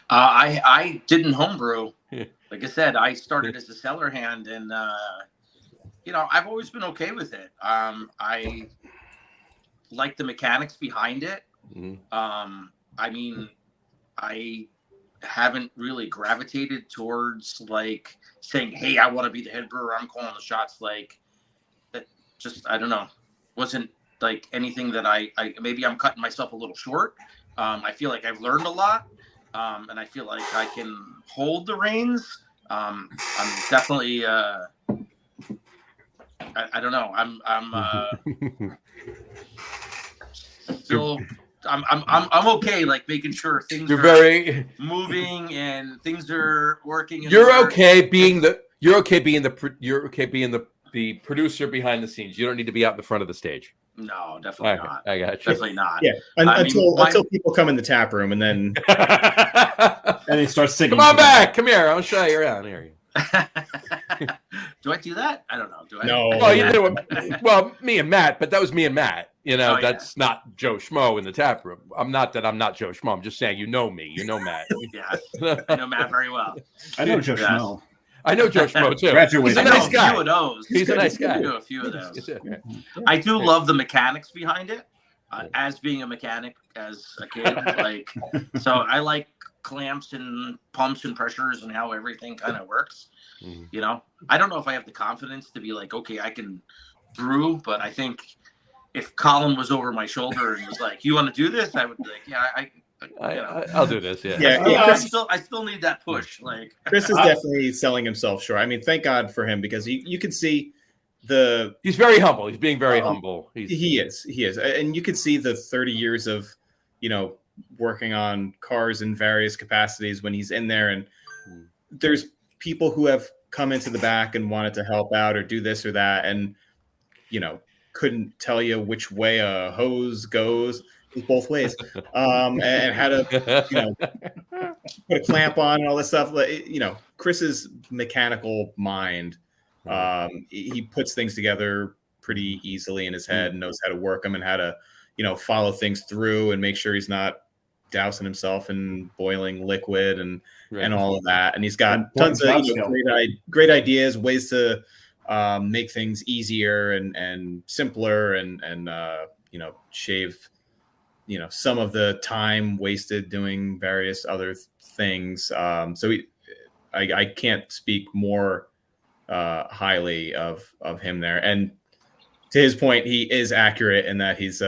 I didn't homebrew. Like I said, I started as a cellar hand, and I've always been okay with it. I like the mechanics behind it. Mm-hmm. I haven't really gravitated towards like saying, "Hey, I want to be the head brewer. I'm calling the shots." Like that, just I don't know, wasn't like anything that I maybe I'm cutting myself a little short. I feel like I've learned a lot. And I feel like I can hold the reins. I'm definitely. I don't know. I'm still. I'm okay. Like making sure things you're are very moving and things are working. You're okay being the producer behind the scenes. You don't need to be out in the front of the stage. No, definitely not. I got you. Definitely not. Yeah, until people come in the tap room and then and they start singing. Come on back. Come here. I'll show you around here. Do I do that? I don't know. Do I? No. Well, you do it. Well, me and Matt, but that was me and Matt. That's yeah. not Joe Schmo in the tap room. I'm not Joe Schmo. I'm just saying, me. You know Matt. Yes, I know Matt very well. I know Joe Schmo. I know Joe Schmo too. Graduated. He's a nice guy. A few of those. He's a nice guy. I know a few of those. I do love the mechanics behind it. As being a mechanic as a kid, so I like clamps and pumps and pressures and how everything kind of works. Mm-hmm. I don't know if I have the confidence to be like, okay, I can brew, but I think if Colin was over my shoulder and was like, "You want to do this?" I would be like, "Yeah, I'll do this." Yeah. I still need that push. Like Chris is definitely selling himself short. I mean, thank God for him because you can see he's very humble. He's being very humble. He is, and you can see the 30 years of working on cars in various capacities when he's in there, and there's people who have come into the back and wanted to help out or do this or that, and couldn't tell you which way a hose goes both ways, and how to put a clamp on and all this stuff. Chris's mechanical mind, he puts things together pretty easily in his head and knows how to work them and how to follow things through and make sure he's not dousing himself in boiling liquid and all of that. And he's got tons of great ideas, ways to make things easier and simpler and shave some of the time wasted doing various other things. I can't speak more highly of him there. And to his point, he is accurate in that he's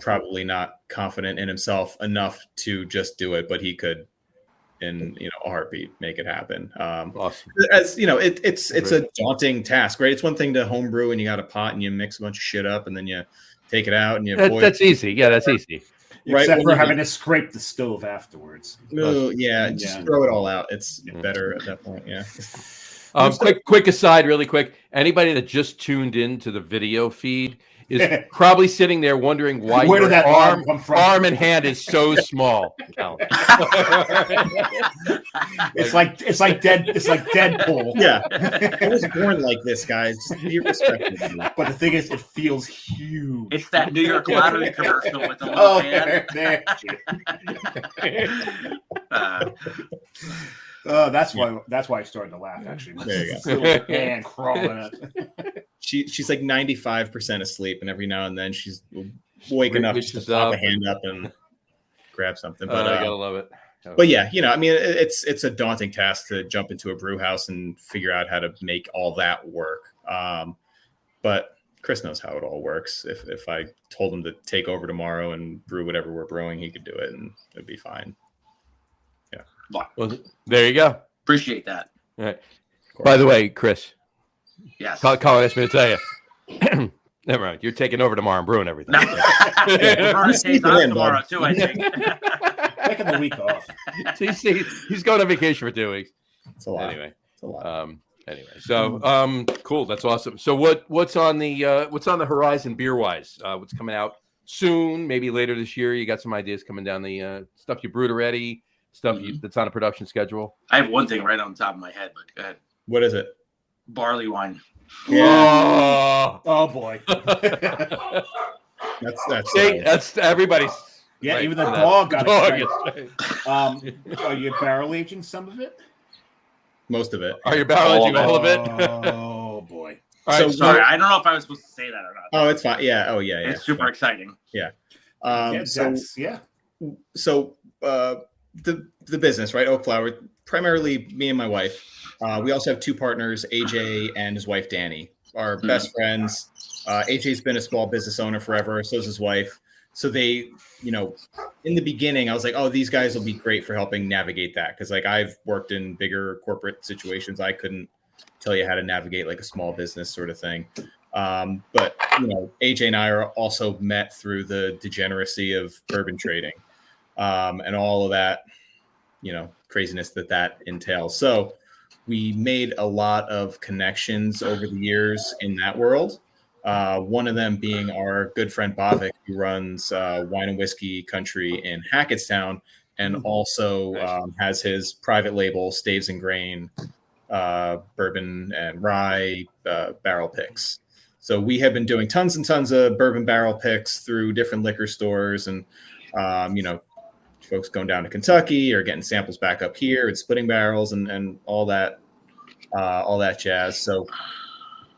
probably not confident in himself enough to just do it, but he could in a heartbeat make it happen. Awesome. As it's a daunting task, right? It's one thing to homebrew and you got a pot and you mix a bunch of shit up and then you take it out and you boil. That's easy. Yeah, that's easy. Right Except when for you having to scrape the stove afterwards. Oh, yeah, just Yeah. throw it all out. It's better at that point. Yeah. Quick aside, really quick. Anybody that just tuned in to the video feed is probably sitting there wondering why Where your did that arm come from? arm and hand is so small. Cal. It's like Deadpool. Yeah. I was born like this, guys. Just be respectful. But the thing is, it feels huge. It's that New York lottery commercial with the little Oh, man. there. That's why I started to laugh. Actually, There you This little hand crawling. She's like 95% asleep, and every now and then she's waking up just to Reaches pop up a hand up and grab something. I But gotta love it. but yeah, I mean, it's a daunting task to jump into a brew house and figure out how to make all that work. But Chris knows how it all works. If I told him to take over tomorrow and brew whatever we're brewing, he could do it, and it'd be fine. Well, there you go. Appreciate that. All right. By the way, Chris, Yes. Colin asked me to tell you. Never mind. You're taking over tomorrow and brewing everything. No. Vernon stays on tomorrow too, I think. Taking the week off. See, he's going on vacation for 2 weeks. It's a lot. Anyway, It's a lot. so cool. That's awesome. So what's on the horizon beer wise? What's coming out soon? Maybe later this year. You got some ideas coming down the stuff you brewed already. Stuff that's on a production schedule. I have one thing right on top of my head, but go ahead. What is it? Barley wine. Yeah. Oh boy. That's everybody's. Yeah, right even the for that. dog got Dog excited. is- Are you barrel aging some of it? most of it. Are you barrel aging all of it? Oh boy. All So- right, Sorry, I don't know if I was supposed to say that or not. Oh, it's fine. Yeah. Oh, yeah. It's super exciting. The business, right? Oakflower, primarily me and my wife. We also have two partners, AJ and his wife Danny, our best friends. AJ's been a small business owner forever, so is his wife. So they, in the beginning, I was like, oh, these guys will be great for helping navigate that, because like I've worked in bigger corporate situations, I couldn't tell you how to navigate like a small business sort of thing. But AJ and I are also met through the degeneracy of bourbon trading, and all of that, craziness that entails. So we made a lot of connections over the years in that world. One of them being our good friend Bavik, who runs Wine and Whiskey Country in Hackettstown, and also has his private label Staves and Grain bourbon and rye barrel picks. So we have been doing tons and tons of bourbon barrel picks through different liquor stores, and folks going down to Kentucky or getting samples back up here and splitting barrels and all that jazz. So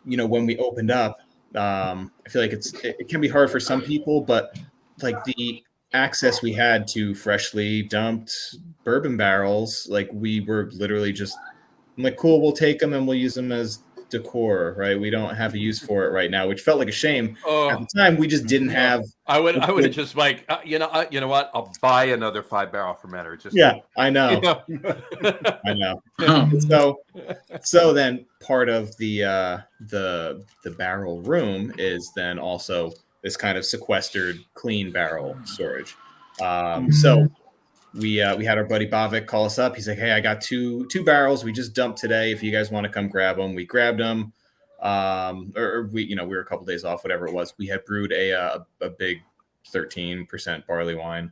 when we opened up, I feel like it can be hard for some people, but like the access we had to freshly dumped bourbon barrels, like we were literally just like, cool, we'll take them and we'll use them as decor, right? We don't have a use for it right now, which felt like a shame. At the time, we just didn't have. I would have just like, you know what? I'll buy another 5-barrel fermenter. I know. I know. So then part of the barrel room is then also this kind of sequestered clean barrel storage. So we had our buddy Bavik call us up. He's like, hey, I got two barrels we just dumped today. If you guys want to come grab them, we grabbed them. Or we were a couple days off, whatever it was. We had brewed a big 13% barley wine.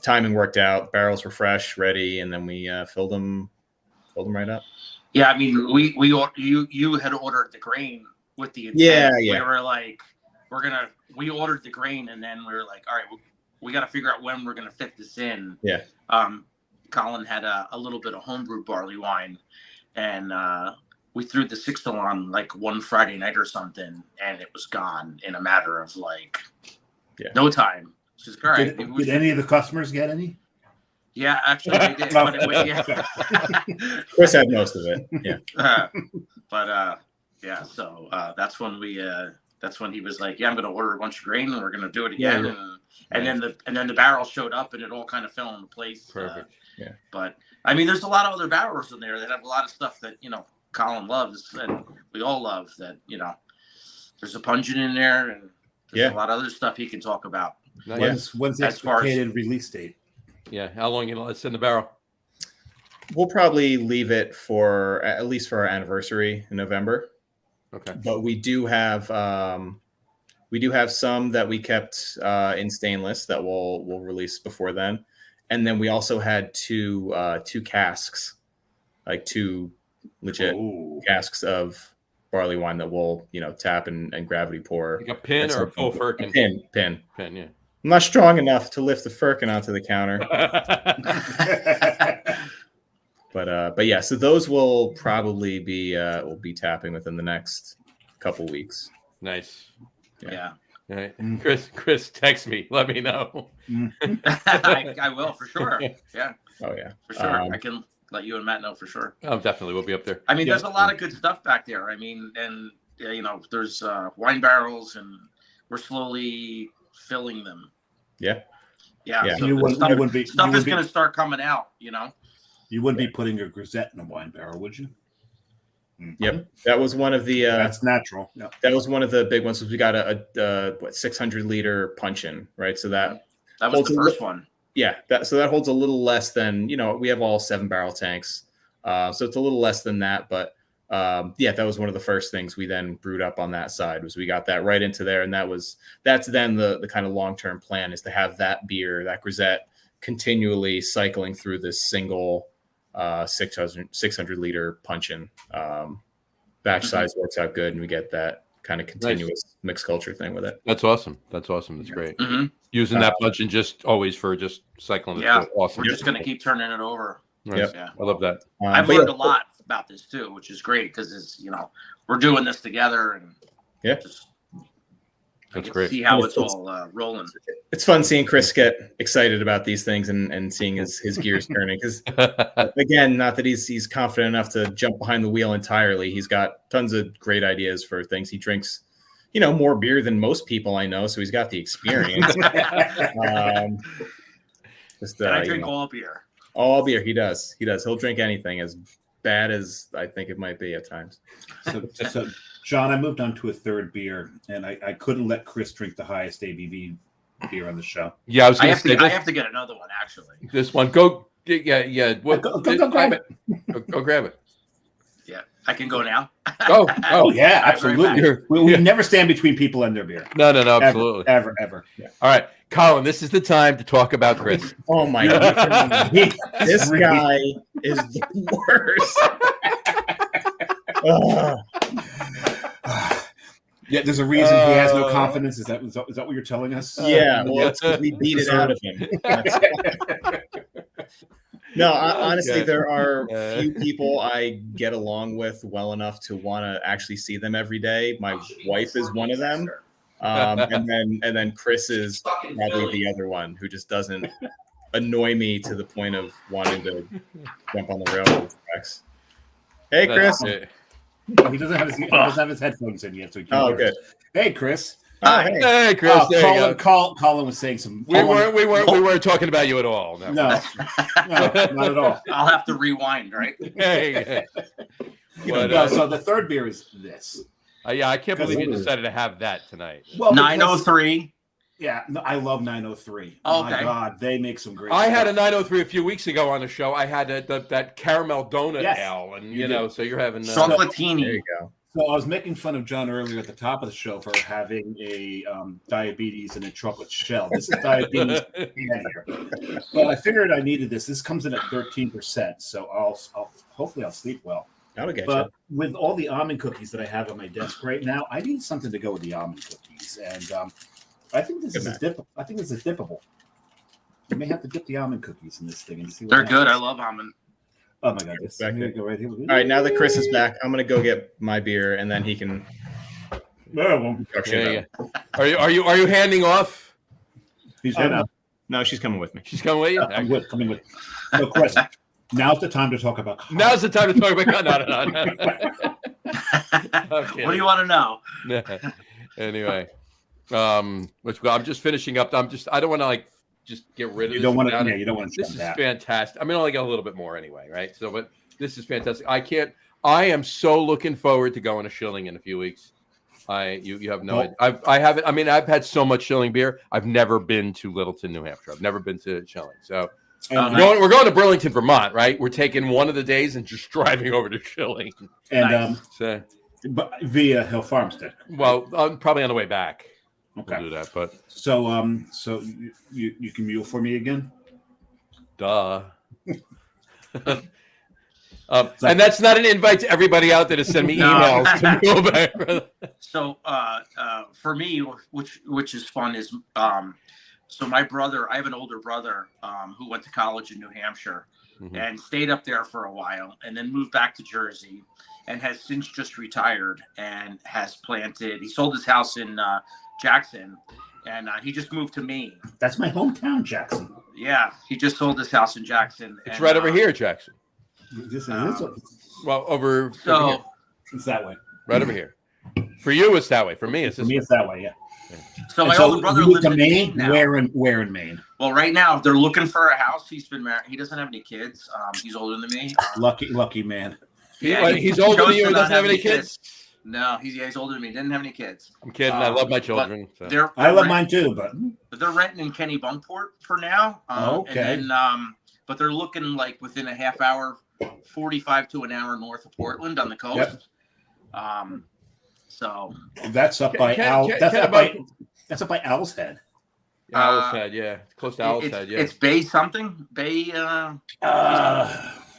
Timing worked out. Barrels were fresh, ready, and then we filled them right up. Yeah, I mean, you had ordered the grain with the intent. We were like, we ordered the grain, and then we were like, all right, we got to figure out when we're going to fit this in. Yeah. Colin had a little bit of homebrew barley wine, and we threw the 6th on like one Friday night or something, and it was gone in a matter of no time. It's just all right. Did any of the customers get any? Yeah, actually they did. But Chris had most of it. Yeah. So that's when that's when he was like, yeah, I'm going to order a bunch of grain and we're going to do it again. And then the barrel showed up and it all kind of fell into place. Perfect. But I mean, there's a lot of other barrels in there that have a lot of stuff that, Colin loves and we all love that, there's a pungent in there and there's a lot of other stuff he can talk about. Not yet. When's the As far as- expected release date? Yeah. How long you gonna let it sit in the barrel? We'll probably leave it for at least for our anniversary in November. Okay. But we do have some that we kept in stainless that we'll release before then, and then we also had two casks, like two legit casks of barley wine that we'll tap and gravity pour. Like a pin or a full firkin? Pin. Yeah. I'm not strong enough to lift the firkin onto the counter. But yeah, so those will probably be we'll be tapping within the next couple weeks. Nice. Yeah. All right. Chris, text me. Let me know. I will for sure. Yeah. Oh yeah, For sure. I can let you and Matt know for sure. Oh, definitely. We'll be up there. I mean, there's a lot of good stuff back there. I mean, and there's wine barrels, and we're slowly filling them. Yeah. Yeah. So stuff is going to start coming out. You wouldn't be putting your grisette in a wine barrel, would you? Yep, that was one of the. That's natural. Yeah. That was one of the big ones. We got a 600-liter punch-in, right? So that was the first one. Yeah, that holds a little less than we have all 7-barrel tanks, so it's a little less than that. But yeah, that was one of the first things we then brewed up on that side. Was we got that right into there, and that's then the kind of long-term plan is to have that beer, that grisette, continually cycling through this single 600-liter punch-in. Batch size works out good, and we get that kind of continuous mixed culture thing with it. That's awesome. That's great. Mm-hmm. Using that punch-in just always for just cycling. Yeah, awesome. we're just going to keep turning it over. Nice. Yeah, I love that. I've learned a lot about this too, which is great because it's we're doing this together, and that's great. See how it's all rolling. It's fun seeing Chris get excited about these things and seeing his gears turning. Because again, not that he's confident enough to jump behind the wheel entirely. He's got tons of great ideas for things. He drinks, more beer than most people I know, so he's got the experience. I drink all beer. All beer, he does. He'll drink anything, as bad as I think it might be at times. So John, I moved on to a third beer, and I couldn't let Chris drink the highest ABV beer on the show. Yeah, I have to get another one actually. This one, go Go grab it. Go grab it. Yeah, I can go now. Oh yeah, absolutely. We never stand between people and their beer. No, absolutely, ever. Yeah. All right, Colin, this is the time to talk about Chris. Oh my God, this guy is the worst. Yeah, there's a reason he has no confidence. Is that what you're telling us? Yeah, well, it's because we beat it out of him. No, honestly, there are few people I get along with well enough to want to actually see them every day. My wife is one of them, and then Chris is probably the other one who just doesn't annoy me to the point of wanting to jump on the railroad tracks. Hey, Chris. Oh, he doesn't have his headphones in yet, so he can't hear us. Hey, Chris. Hey, Chris. Colin was saying some. We weren't talking about you at all. No, not at all. I'll have to rewind, right? Hey. So the third beer is this. Yeah, I can't believe you decided to have that tonight. Well, 903. Yeah, I love 903. Oh, my God, they make some great. I had a 903 a few weeks ago on the show. I had that caramel donut ale, and so you're having chocolatini. There you go. So I was making fun of John earlier at the top of the show for having a diabetes and a chocolate shell. This is diabetes here. But I figured I needed this. This comes in at 13%, so I'll hopefully I'll sleep well. That'll get But with all the almond cookies that I have on my desk right now, I need something to go with the almond cookies, and I think this is dippable. You may have to dip the almond cookies in this thing and see what happens. Good. I love almond. Oh my God! Go right here. All right, now that Chris is back, I'm gonna go get my beer, and then he can. Yeah. Are you handing off? He's here now. No, she's coming with me. She's coming with you. Coming with. So, Chris, now's the time to talk about. Now's the time to talk about. No. What do you want to know? Anyway, I'm just finishing up. I don't want to just get rid of this. You don't want to. This is fantastic. I mean, I only got a little bit more anyway, right? So, but this is fantastic. I am so looking forward to going to Schilling in a few weeks. You have no idea. I haven't. I mean, I've had so much Schilling beer. I've never been to Littleton, New Hampshire. I've never been to Schilling. So we're going to Burlington, Vermont, right? We're taking one of the days and just driving over to Schilling. And so, but via Hill Farmstead. well, I'm probably on the way back. Okay. We'll do that, but so you can mule for me again? duh. And that's not an invite to everybody out there to send me emails to mule back. So for me, which is fun, is so my brother. I have an older brother who went to college in New Hampshire and stayed up there for a while, and then moved back to Jersey, and has since just retired and has planted. He sold his house in Jackson, and he just moved to Maine. That's my hometown, Jackson. Yeah, he just sold his house in Jackson. It's right over here, Jackson. Well, over so it's that way. right over here. For you, it's that way. For me, it's For this me, way. it's that way. Yeah. So my older brother you moved lives to in Maine now. Where in Maine? Well, right now they're looking for a house. He's been married. He doesn't have any kids. He's older than me. Lucky man. He's older than you. He doesn't have any kids. No, he's older than me. Didn't have any kids. I'm kidding. I love my children. So. I love mine too, but they're renting in Kennebunkport for now. Okay. And then, but they're looking like within a half hour, 45 to an hour north of Portland on the coast. Yep. So that's up by that's up by Owl's Head. Owl's Head, yeah, close to Owl's Head. Yeah, it's Bay something. Bay.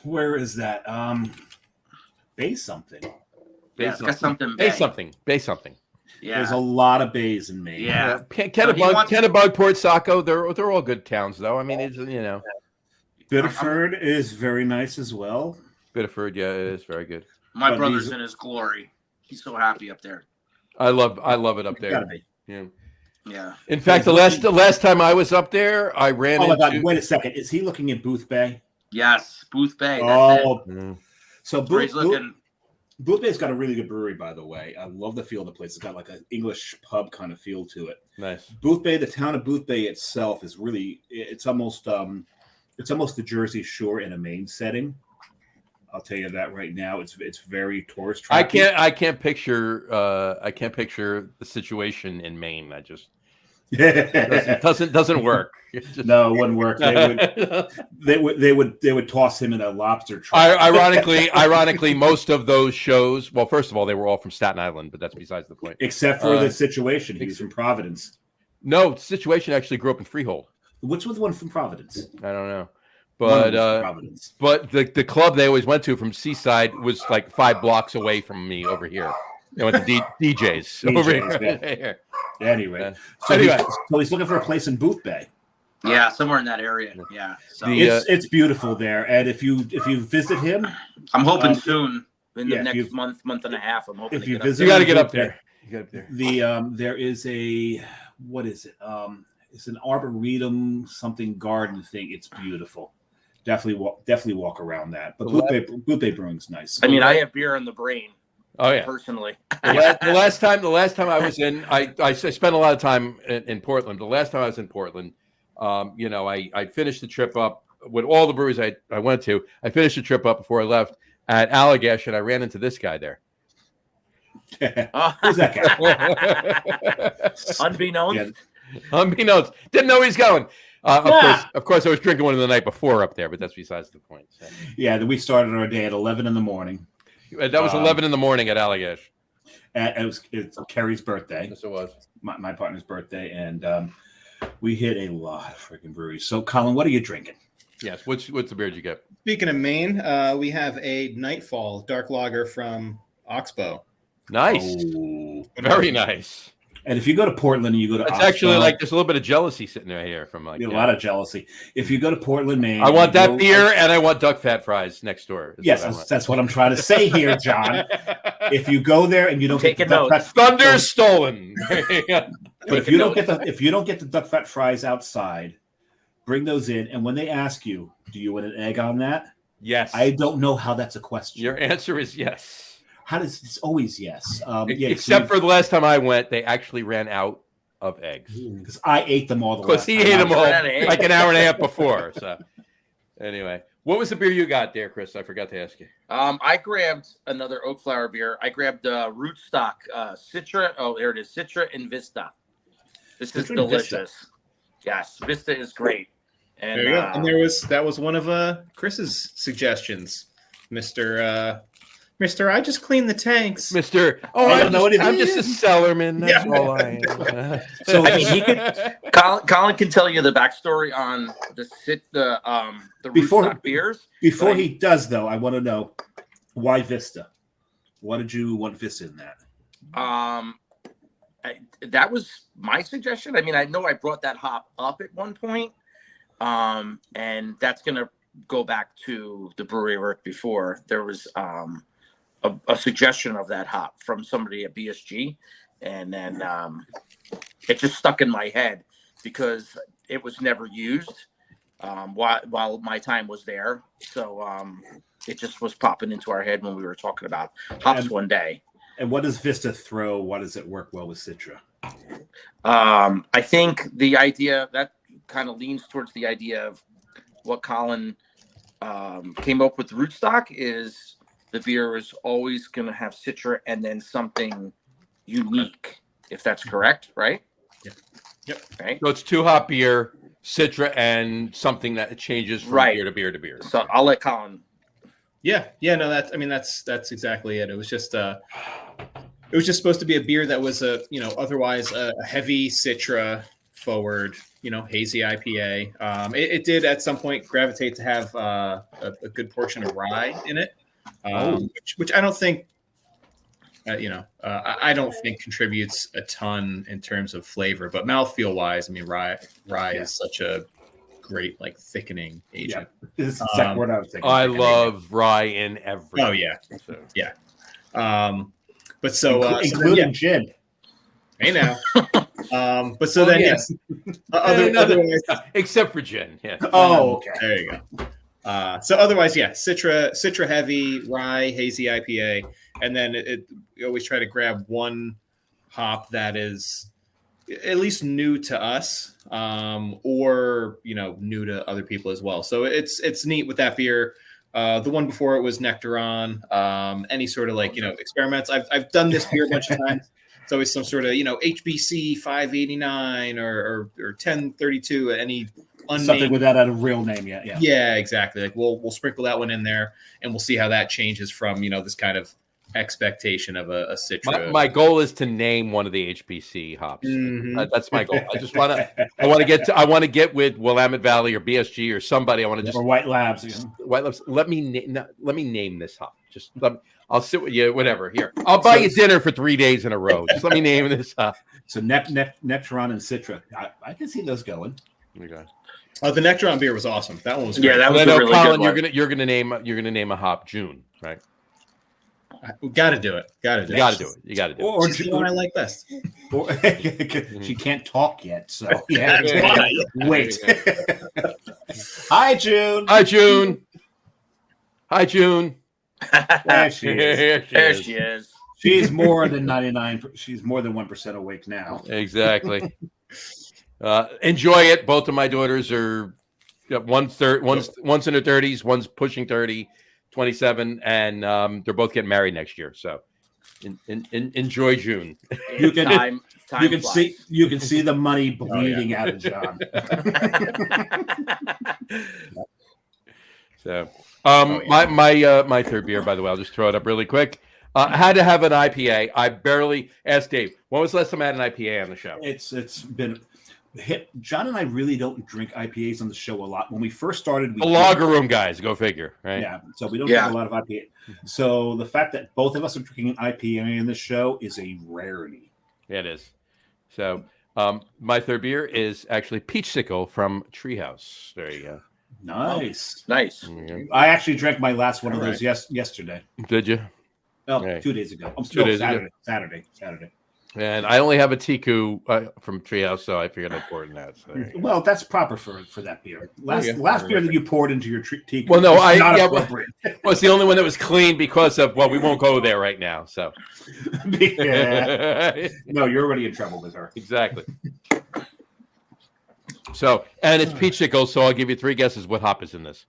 Where is that? Bay something. Yeah, it's got something. Bay something. Bay something. Yeah, there's a lot of bays in Maine. Yeah, Kennebunk, Port Saco. They're all good towns, though. I mean, it's Biddeford is very nice as well. Biddeford, yeah, it is very good. My brother's in his glory. He's so happy up there. I love it up there. Gotta be. Yeah. Yeah. In fact, the last time I was up there, I ran into. God, wait a second. Is he looking at Booth Bay? Yes, Booth Bay. That's it. So Booth Bay's got a really good brewery, by the way. I love the feel of the place. It's got like an English pub kind of feel to it. Nice. Booth Bay, the town of Booth Bay itself is really it's almost the Jersey Shore in a Maine setting. I'll tell you that right now. It's very tourist traffic. I can't picture the situation in Maine. I just it doesn't work. No, it wouldn't work. They would toss him in a lobster trap. Ironically, most of those shows. Well, first of all, they were all from Staten Island, but that's besides the point. Except for the situation, he was from Providence. No, Situation actually grew up in Freehold. Which was the one from Providence? I don't know, but the club they always went to from Seaside was like 5 blocks away from me over here. They went to DJs over here. Yeah. Anyway, so he's looking for a place in Booth Bay. Yeah, somewhere in that area. Yeah, so it's beautiful there, and if you visit him, I'm hoping soon in the next month and a half. I'm hoping if you visit. You got to get up there. You got up there. There is a what is it? It's an arboretum something garden thing. It's beautiful. Definitely walk around that. But Booth Bay Brewing's nice. I mean, I have beer in the brain. Oh yeah, personally. The last time I was in, I spent a lot of time in Portland. The last time I was in Portland, I finished the trip up with all the breweries I went to. I finished the trip up before I left at Allagash, and I ran into this guy there. Who's that guy? Unbeknownst. Unbeknownst. Didn't know he's going. Of course, I was drinking one the night before up there, but that's besides the point. So. Yeah, we started our day at 11 in the morning. That was 11 in the morning at Allagash. It's Kerry's birthday. Yes, it was. My partner's birthday, and we hit a lot of freaking breweries. So, Colin, what are you drinking? Yes. What's the beer did you get? Speaking of Maine, we have a Nightfall dark lager from Oxbow. Nice. Oh, very nice. And if you go to Portland and you go to it's Oxbow, actually like there's a little bit of jealousy sitting right here from like a lot of jealousy. If you go to Portland, Maine, I want that beer and I want duck fat fries next door. Yes, that's what I'm trying to say here, John. If you go there and you don't get the duck fat, thunder stolen. But if you don't get the duck fat fries outside, bring those in. And when they ask you, do you want an egg on that? Yes. I don't know how that's a question. Your answer is yes. How does it's always yes? Except for the last time I went, they actually ran out of eggs because I ate them all. Because he ate them all like an hour and a half before. So anyway, What was the beer you got there, Chris? I forgot to ask you. I grabbed another Oakflower beer. I grabbed Rootstock Citra. Oh, there it is. Citra and Vista. This is delicious. Yes, Vista is great. And, there you go. And that was one of Chris's suggestions, Mr. I just cleaned the tanks. Mr. Oh, I'm just a cellarman. That's all I am. So I mean, he could. Colin can tell you the backstory on the Rootstock beers. Before he does, though, I want to know why Vista. Why did you want Vista in that? That was my suggestion. I mean, I know I brought that hop up at one point, and that's gonna go back to the brewery I worked before. There was a suggestion of that hop from somebody at BSG, and then it just stuck in my head because it was never used while my time was there. So it just was popping into our head when we were talking about hops one day. And what does Vista throw? Why does it work well with Citra? I think the idea that kind of leans towards the idea of what Colin came up with Rootstock is the beer is always going to have Citra and then something unique, if that's correct, right? Yep. Right. So it's 2-hop beer, Citra, and something that changes from beer to beer to beer. So I'll let Colin. Yeah. No, that's exactly it. It was just supposed to be a beer that was otherwise a heavy Citra forward, hazy IPA. It did at some point gravitate to have a good portion of rye in it, which I don't think, I don't think contributes a ton in terms of flavor, but mouthfeel wise, I mean, rye is such a great thickening agent. Yeah, this is the second word I was thinking. I love rye in everything. Oh yeah, so. Yeah. But so including gin. Hey now. But so then yes. Otherwise, except for gin. Yeah. Oh, okay. There you go. So otherwise, yeah, Citra heavy, rye, hazy IPA, and then we always try to grab one hop that is at least new to us, or new to other people as well. So it's neat with that beer. The one before it was Nectaron. Any sort of experiments. I've done this beer a bunch of times. It's always some sort of HBC 589 or 1032. Any unnamed, something without a real name yet. Yeah. Yeah, exactly. We'll sprinkle that one in there, and we'll see how that changes from this kind of expectation of a Citra. My goal is to name one of the HBC hops. Mm-hmm. That's my goal. I want to get with Willamette Valley or BSG or somebody. I want to just or White Labs. White Labs. Let me name this hop. Just I'll sit with you. Whatever. Here, I'll buy you dinner for 3 days in a row. Just let me name this hop. So Nectaron and Citra. I can see those going. Okay. Oh, the Nectaron beer was awesome. That one was great. Yeah, that was a really Colin, good one. you're gonna name a hop June, right? We got to do it. You got to do it. Or the one I like best. She can't talk yet, so yeah. Wait. Hi, June. Hi, June. Hi, June. There she is. There she is. She's more than 99. She's more than 1% awake now. Exactly. Enjoy it. Both of my daughters are one's in her 30s, one's pushing 30, 27, and they're both getting married next year. So enjoy June. You can Time you can see the money bleeding out of John. So my third beer, by the way, I'll just throw it up really quick. I had to have an IPA. I barely asked Dave, when was the last time I had an IPA on the show? It's been hit. John and I really don't drink IPAs on the show a lot. When we first started, The Lager Room guys, go figure, right? Yeah, so we don't drink a lot of IPA. So the fact that both of us are drinking an IPA in this show is a rarity. Yeah, it is. So my third beer is actually Peach Sickle from Treehouse. There you go. Nice. Nice. I actually drank my last one of those yesterday. Did you? Oh, Right. 2 days ago. Saturday. And I only have a Tiku from Treehouse, so I figured I'd pour it in that. So Well, that's proper for that beer. Last beer that you poured into your Tiku. Well, no, appropriate. well, it's the only one that was clean because of we won't go there right now. So Yeah. No, you're already in trouble with her. Exactly. So, and it's Peach Sickle, so I'll give you 3 guesses what hop is in this.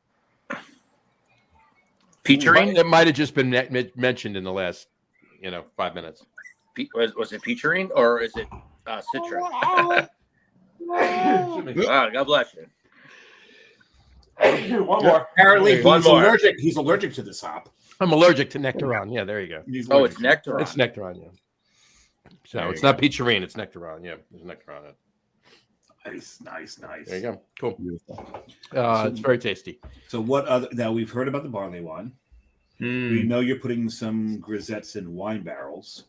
Featuring? That might have just been mentioned in the last, 5 minutes. Was it featuring or is it Citra? Wow, God bless you. One more. Apparently, One more. allergic. He's allergic to this hop. I'm allergic to Nectaron. Yeah, there you go. Oh, it's Nectaron. It's Nectaron, yeah. So There it's you not Peacherine, it's Nectaron. Yeah, there's Nectaron in it. Nice. There you go. Cool. Beautiful. It's very tasty. So what other? Now we've heard about the barley wine. We know you're putting some grisettes in wine barrels.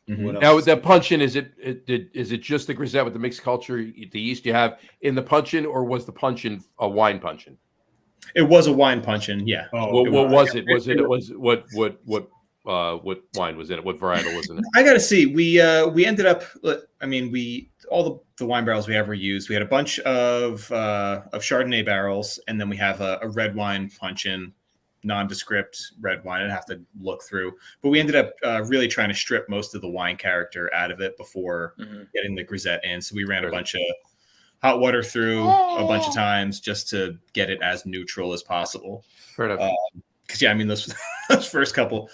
What else? Now, the puncheon, is it just the grisette with the mixed culture, the yeast you have in the puncheon, or was the puncheon a wine puncheon? It was a wine puncheon, yeah. What was it? What wine was in it? What varietal was in it? I gotta see. We ended up. I mean, all the wine barrels we ever used. We had a bunch of Chardonnay barrels, and then we have a red wine puncheon, nondescript red wine. I'd have to look through, but we ended up really trying to strip most of the wine character out of it before getting the grisette in. So we ran a bunch of hot water through a bunch of times just to get it as neutral as possible. Fair enough. Because I mean, those first couple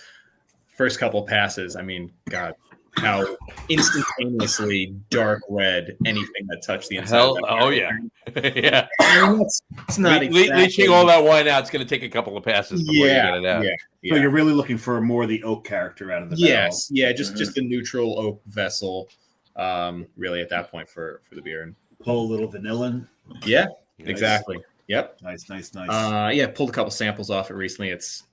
passes. I mean, God, how instantaneously dark red anything that touched the inside. Oh yeah, yeah. It's not leaching all that wine out. It's going to take a couple of passes before you get it out. So you're really looking for more of the oak character out of the barrel. Just a neutral oak vessel. Really at that point for the beer, and pull a little vanilla. Yeah, nice. Exactly. Yep. Nice. Pulled a couple samples off it recently. It's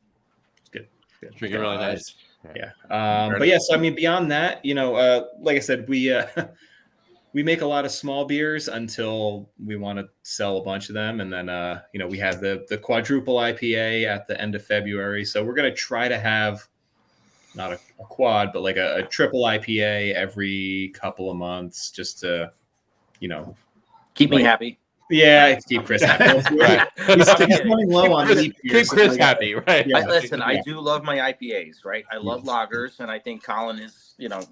good. Drinking really nice. Yeah. But yeah, so I mean, beyond that, like I said, we make a lot of small beers until we want to sell a bunch of them, and then we have the quadruple IPA at the end of February. So we're gonna try to have not a quad, but like a triple IPA every couple of months, just to keep me happy. Yeah, keep Chris happy. Right. He's running low on leap years. Keep Chris happy, right? Yeah. I do love my IPAs, right? I love lagers, and I think Colin is, the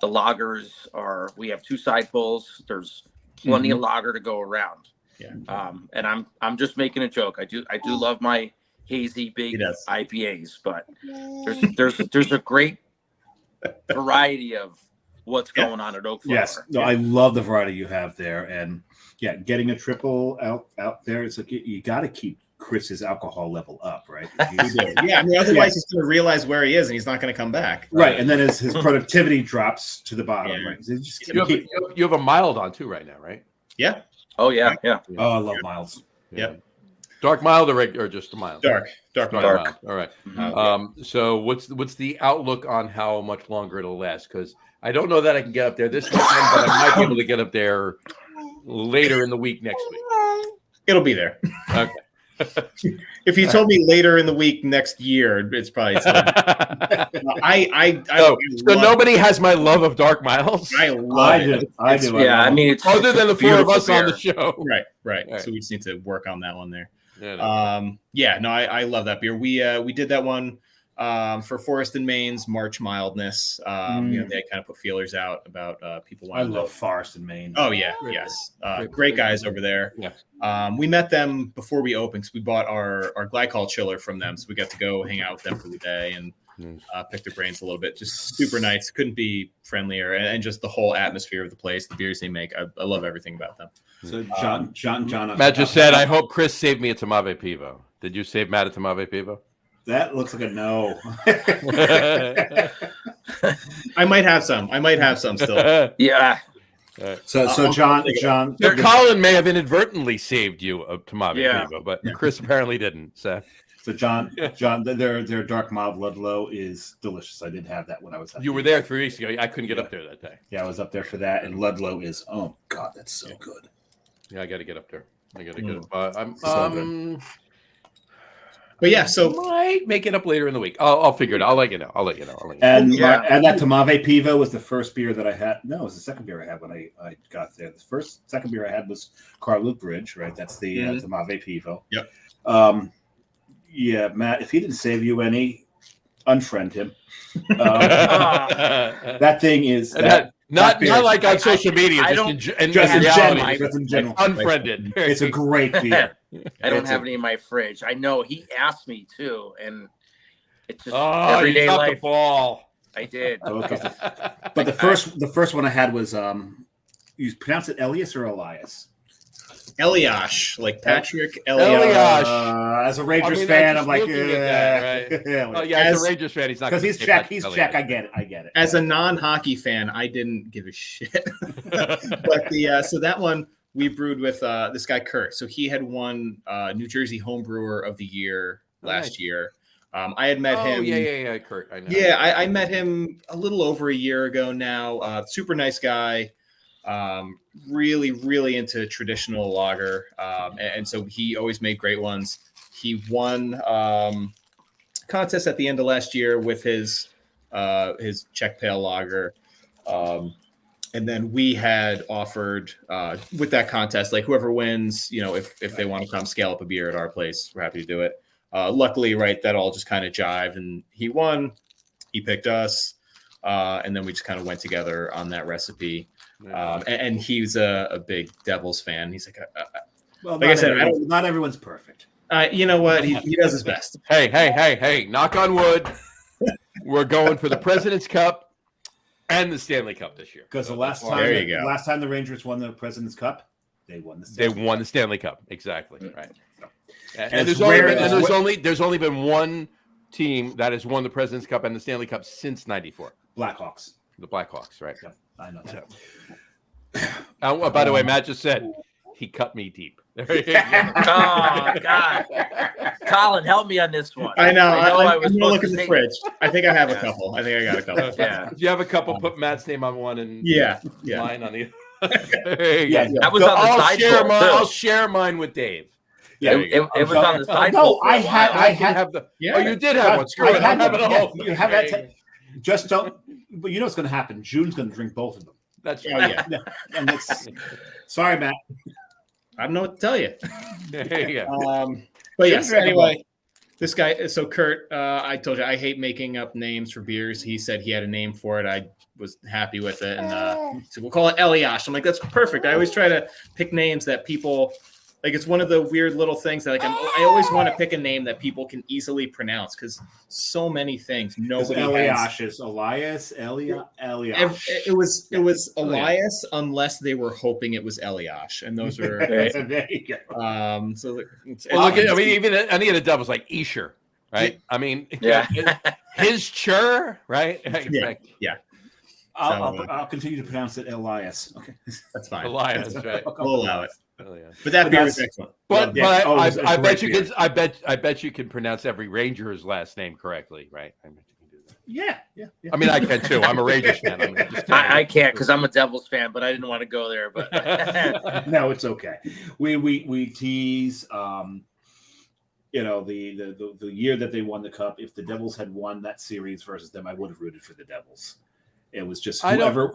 lagers are. We have two side pulls. There's plenty of lager to go around. Yeah. And I'm just making a joke. I do love my hazy big IPAs, but there's a great variety of what's going on at Oakflower. Yes, no, I love the variety you have there, and getting a triple out there, it's like you got to keep Chris's alcohol level up, right? Yeah, I mean, otherwise he's going to realize where he is, and he's not going to come back. Right, and then his productivity drops to the bottom. Yeah. Right, so just you have a mild on too right now, right? Yeah. Oh yeah. Oh, I love milds. Yep. Dark mild or just a mild? Dark mild. All right. So what's the outlook on how much longer it'll last? Because I don't know that I can get up there this weekend, but I might be able to get up there later in the week next week. It'll be there. Okay. If you told me later in the week next year, it's probably still. So nobody has my love of dark miles. I do. Yeah, I mean, it's other than the four of us on the show. Right. So we just need to work on that one there. I love that beer. We did that one for Forest and Maine's March Mildness. They kind of put feelers out about people wanting. I love Forest and Maine. Oh yeah, yes, great guys over there. Yeah, we met them before we opened because we bought our glycol chiller from them, so we got to go hang out with them for the day and pick their brains a little bit. Just super nice. Couldn't be friendlier, and just the whole atmosphere of the place, the beers they make. I love everything about them. So John. Matt just said, "I hope Chris saved me a Tamave Pivo." Did you save Matt a Tamave Pivo? That looks like a no. I might have some still. Yeah. So John. Colin may have inadvertently saved you a Tamave Pivo, but Chris apparently didn't. So John, their dark mild Ludlow is delicious. I did have that when I was. You were there 3 weeks ago. I couldn't get up there that day. Yeah, I was up there for that, and Ludlow is God, that's so good. Yeah, I got to get up there. I got to get up. I'm so good. But yeah, so might make it up later in the week. I'll figure it out. I'll let you know. And that Tamave Pivo was the first beer that I had. No, it was the second beer I had when I got there. The second beer I had was Carluke Bridge, right? That's the Tamave Pivo. Yep. Yeah, Matt, if he didn't save you any, unfriend him. That thing is not like on social media. Just in general. Just in general. Unfriended. It's a great beer. I don't have any in my fridge. I know he asked me to, and it's just Oh, everyday you got life. the ball. I did. Okay. But the first one I had was you pronounce it Elias or Elias? Eliash, like Patrick Eliash. Eliash. As a Rangers fan, I'm like, looking at that, right? Oh, yeah, as a Rangers fan, he's not because he's Czech. He's Czech. I get it. As a non-hockey fan, I didn't give a shit. But so that one we brewed with this guy Kurt. So he had won New Jersey Home Brewer of the Year last year. I had met him. Yeah, Kurt. I know. Yeah, I met him a little over a year ago now. Super nice guy. Really into traditional lager. And so he always made great ones. He won contest at the end of last year with his Czech Pale Lager. And then we had offered with that contest, like whoever wins, if they want to come scale up a beer at our place, we're happy to do it. Luckily, right, that all just kind of jived, and he won. He picked us, and then we just kind of went together on that recipe. And he's a big Devils fan. He's like, well, like I said, not everyone's perfect. You know what? He does his best. Hey! Knock on wood. We're going for the President's Cup and the Stanley Cup this year. Because the last time the Rangers won the President's Cup, they won the Stanley Cup. Exactly. Right. And there's only been one team that has won the President's Cup and the Stanley Cup since '94. Blackhawks. The Blackhawks, right? Yeah, I know that. By the way, Matt just said he cut me deep. Oh God, Colin, help me on this one. I know. I was I'm gonna look in supposed the to fridge. I think I have a couple. I got a couple. Yeah. If you have a couple, put Matt's name on one and mine on the other. Yeah. That was on the side. I'll share mine with Dave. Yeah, it was on the side. No, I had the. Yeah. Oh, you did have one. Screw it. I'm having a whole. You have that. Just don't. But you know what's going to happen? June's going to drink both of them. That's right. And it's sorry, Matt. I don't know what to tell you. There you go. But yes, anyway, this guy. So Kurt, I told you I hate making up names for beers. He said he had a name for it. I was happy with it, and so we'll call it Eliash. I'm like, that's perfect. I always try to pick names that people. Like, it's one of the weird little things that I always want to pick a name that people can easily pronounce because so many things nobody Eliash is Elias, Eliash. It was Elias unless they were hoping it was Eliash, and those are there you go. So even any of the Devils like Escher, right? I mean, his chur, right? Yeah. I'll continue to pronounce it Elias. Okay, that's fine. Elias, right? We'll allow it. Oh, yeah. But that beer is excellent. But I bet you can. I bet you can pronounce every Ranger's last name correctly, right? I bet you can do that. Yeah. I mean, I can too. I'm a Rangers fan. I can't because I'm a Devils fan, but I didn't want to go there. But no, it's okay. We tease. The year that they won the cup. If the Devils had won that series versus them, I would have rooted for the Devils. It was just whoever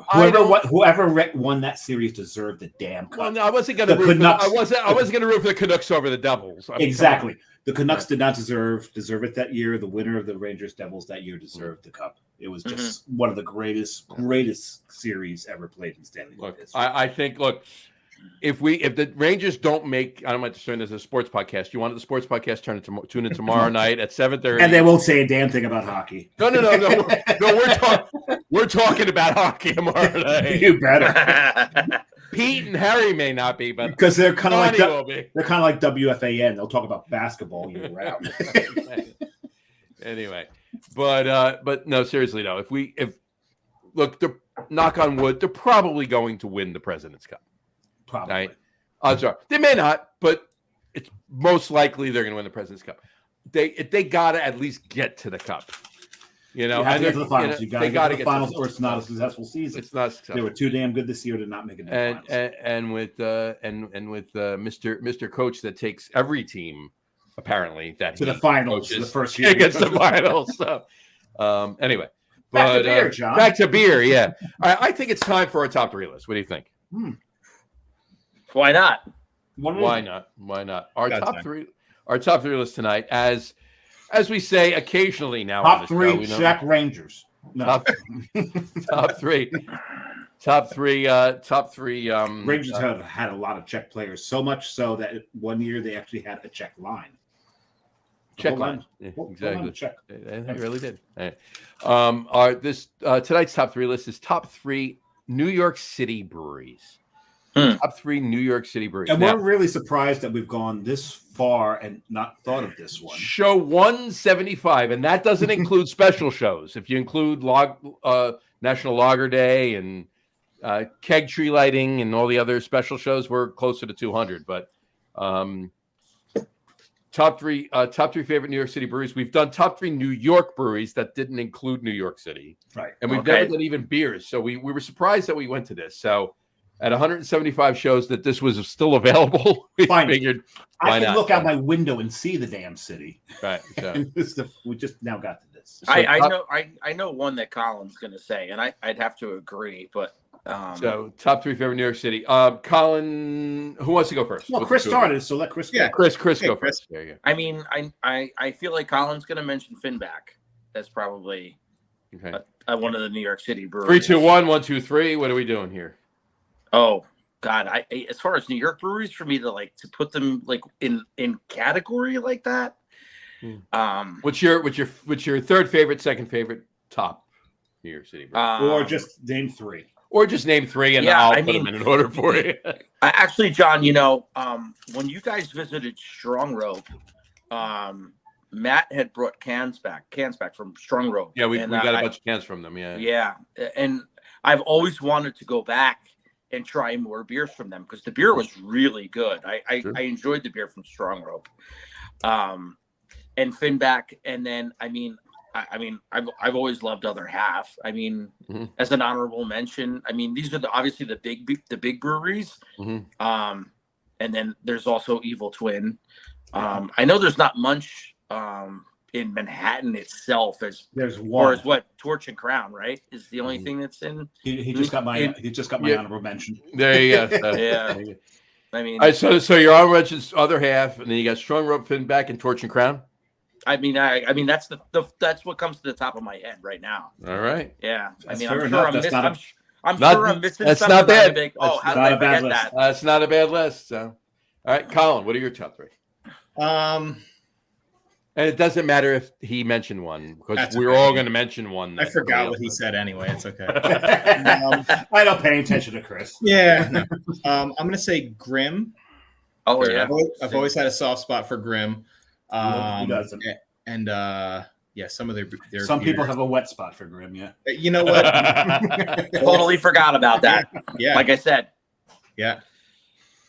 won that series deserved the damn cup. Well, no, I wasn't going to root. I wasn't going to root for the Canucks over the Devils. Exactly. The Canucks did not deserve it that year. The winner of the Rangers Devils that year deserved the cup. It was just one of the greatest series ever played in Stanley Cup history. I think. Look, if the Rangers don't make, I don't want to turn this as a sports podcast. You wanted the sports podcast? Tune in tomorrow night at 7:30, and they won't say a damn thing about hockey. No. We're talking about hockey tomorrow night. You better. Pete and Harry may not be, but because they're kind of like WFAN. They'll talk about basketball year round. Anyway, but no, seriously, no. Knock on wood, they're probably going to win the President's Cup. Probably. Right? Odds are they may not, but it's most likely they're going to win the President's Cup. They got to at least get to the cup. You have to get to the finals. You got to get to the finals, or it's not a successful season. It's not successful. They were too damn good this year to not make it to the finals. And with Mr. Coach that takes every team apparently to the finals the first year against the finals. So anyway, back to beer, John. Back to beer. Yeah, I think it's time for our top three list. What do you think? Why not? Why not? Our top three list tonight, as we say occasionally now. Top three Czech Rangers. No. Top three. Top three. Rangers have had a lot of Czech players, so much so that one year they actually had a Czech line. Czech line. Yeah, Whole exactly. line Czech. They really did. All right. Tonight's top three list is top three New York City breweries. Top three New York City breweries. And now, we're really surprised that we've gone this far and not thought of this one. Show 175, and that doesn't include special shows. If you include National Lager Day and keg tree lighting and all the other special shows, we're closer to 200. But top three favorite New York City breweries. We've done top three New York breweries that didn't include New York City, Right? and we've never done even beers. So we were surprised that we went to this. So at 175 shows that this was still available, we figured I can look out my window and see the damn city. Right. So. We just now got to this. So I know one that Colin's going to say, and I'd have to agree. But so top three favorite New York City. Colin, who wants to go first? Well, Chris started, so let Chris go. Yeah. Chris go first. There you go. I mean, I feel like Colin's going to mention Finback. That's probably one of the New York City breweries. 3, 2, 1, 1, 2, 3. What are we doing here? Oh God! I as far as New York breweries, for me to put them in category like that. What's your third favorite, second favorite, top New York City brewery? Or just name three. Or just name three, and I'll put them in an order for you. Actually, John, when you guys visited Strong Rope, Matt had brought cans back from Strong Rope. Yeah, we got a bunch of cans from them. Yeah, and I've always wanted to go back and try more beers from them because the beer was really good. I enjoyed the beer from Strong Rope, and Finback. And then I've always loved Other Half. As an honorable mention, these are obviously the big breweries. And then there's also Evil Twin. I know there's not much in Manhattan itself there's one. Or is what Torch and Crown, right? Is the only thing that's in. He just got my honorable mention. There you go. Yeah. All right, so your honorable mention's Other Half, and then you got Strong Rope, Finback, and Torch and Crown. That's that's what comes to the top of my head right now. All right. Yeah. I'm sure enough. I'm sure I'm missing that's something. Not bad. How did I forget that? That's not a bad list. So, all right, Colin, what are your top three? And it doesn't matter if he mentioned one because we're all going to mention one. I forgot what he said anyway. It's okay. I don't pay attention to Chris. Yeah. I'm going to say Grimm. Oh, yeah. I've always had a soft spot for Grimm. Who doesn't? And some of their some beers. people have a wet spot for Grimm. Yeah. You know what? Totally forgot about that. Yeah. Like I said. Yeah.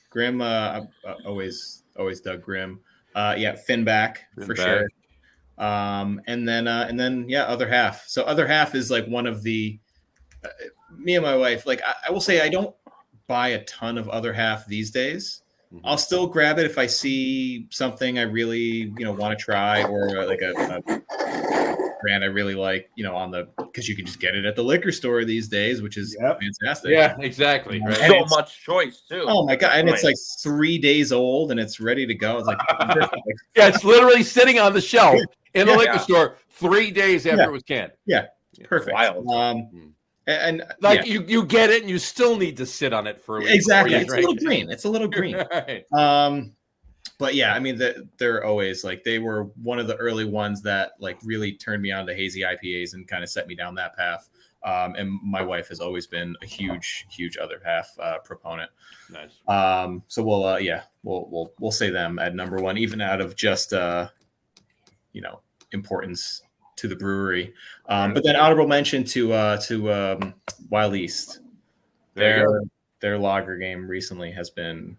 Grimm. I always dug Grimm. Finback for sure. And then Other Half. So Other Half is like one of the me and my wife. Like I will say, I don't buy a ton of Other Half these days. I'll still grab it if I see something I really want to try, or like a brand I really like. Because you can just get it at the liquor store these days, which is fantastic. Yeah, exactly. Right. So much choice too. Oh my God! And it's like 3 days old, and it's ready to go. It's like yeah, it's literally sitting on the shelf in the liquor store 3 days after it was canned. Yeah, perfect. Wild. And you get it, and you still need to sit on it for a week. Exactly. It's a little green. Right. But yeah, they're always like, they were one of the early ones that like really turned me on to hazy IPAs and kind of set me down that path. And my wife has always been a huge Other Half proponent. Nice. So we'll say them at number one, even out of just importance to the brewery. But then honorable mention to Wild East. Their lager game recently has been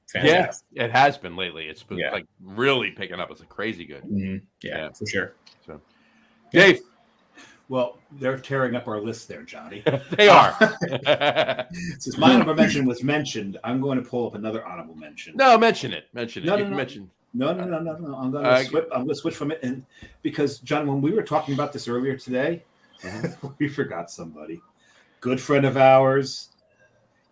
fantastic. Yeah, it has been lately. It's been like really picking up. It's crazy good. Mm-hmm. Yeah, for sure. So, Dave. Well, they're tearing up our list there, Johnny. They are. Since my honorable mention was mentioned, I'm going to pull up another honorable mention. No, mention it. No. I'm going to switch from it, and because John, when we were talking about this earlier today, we forgot somebody. Good friend of ours,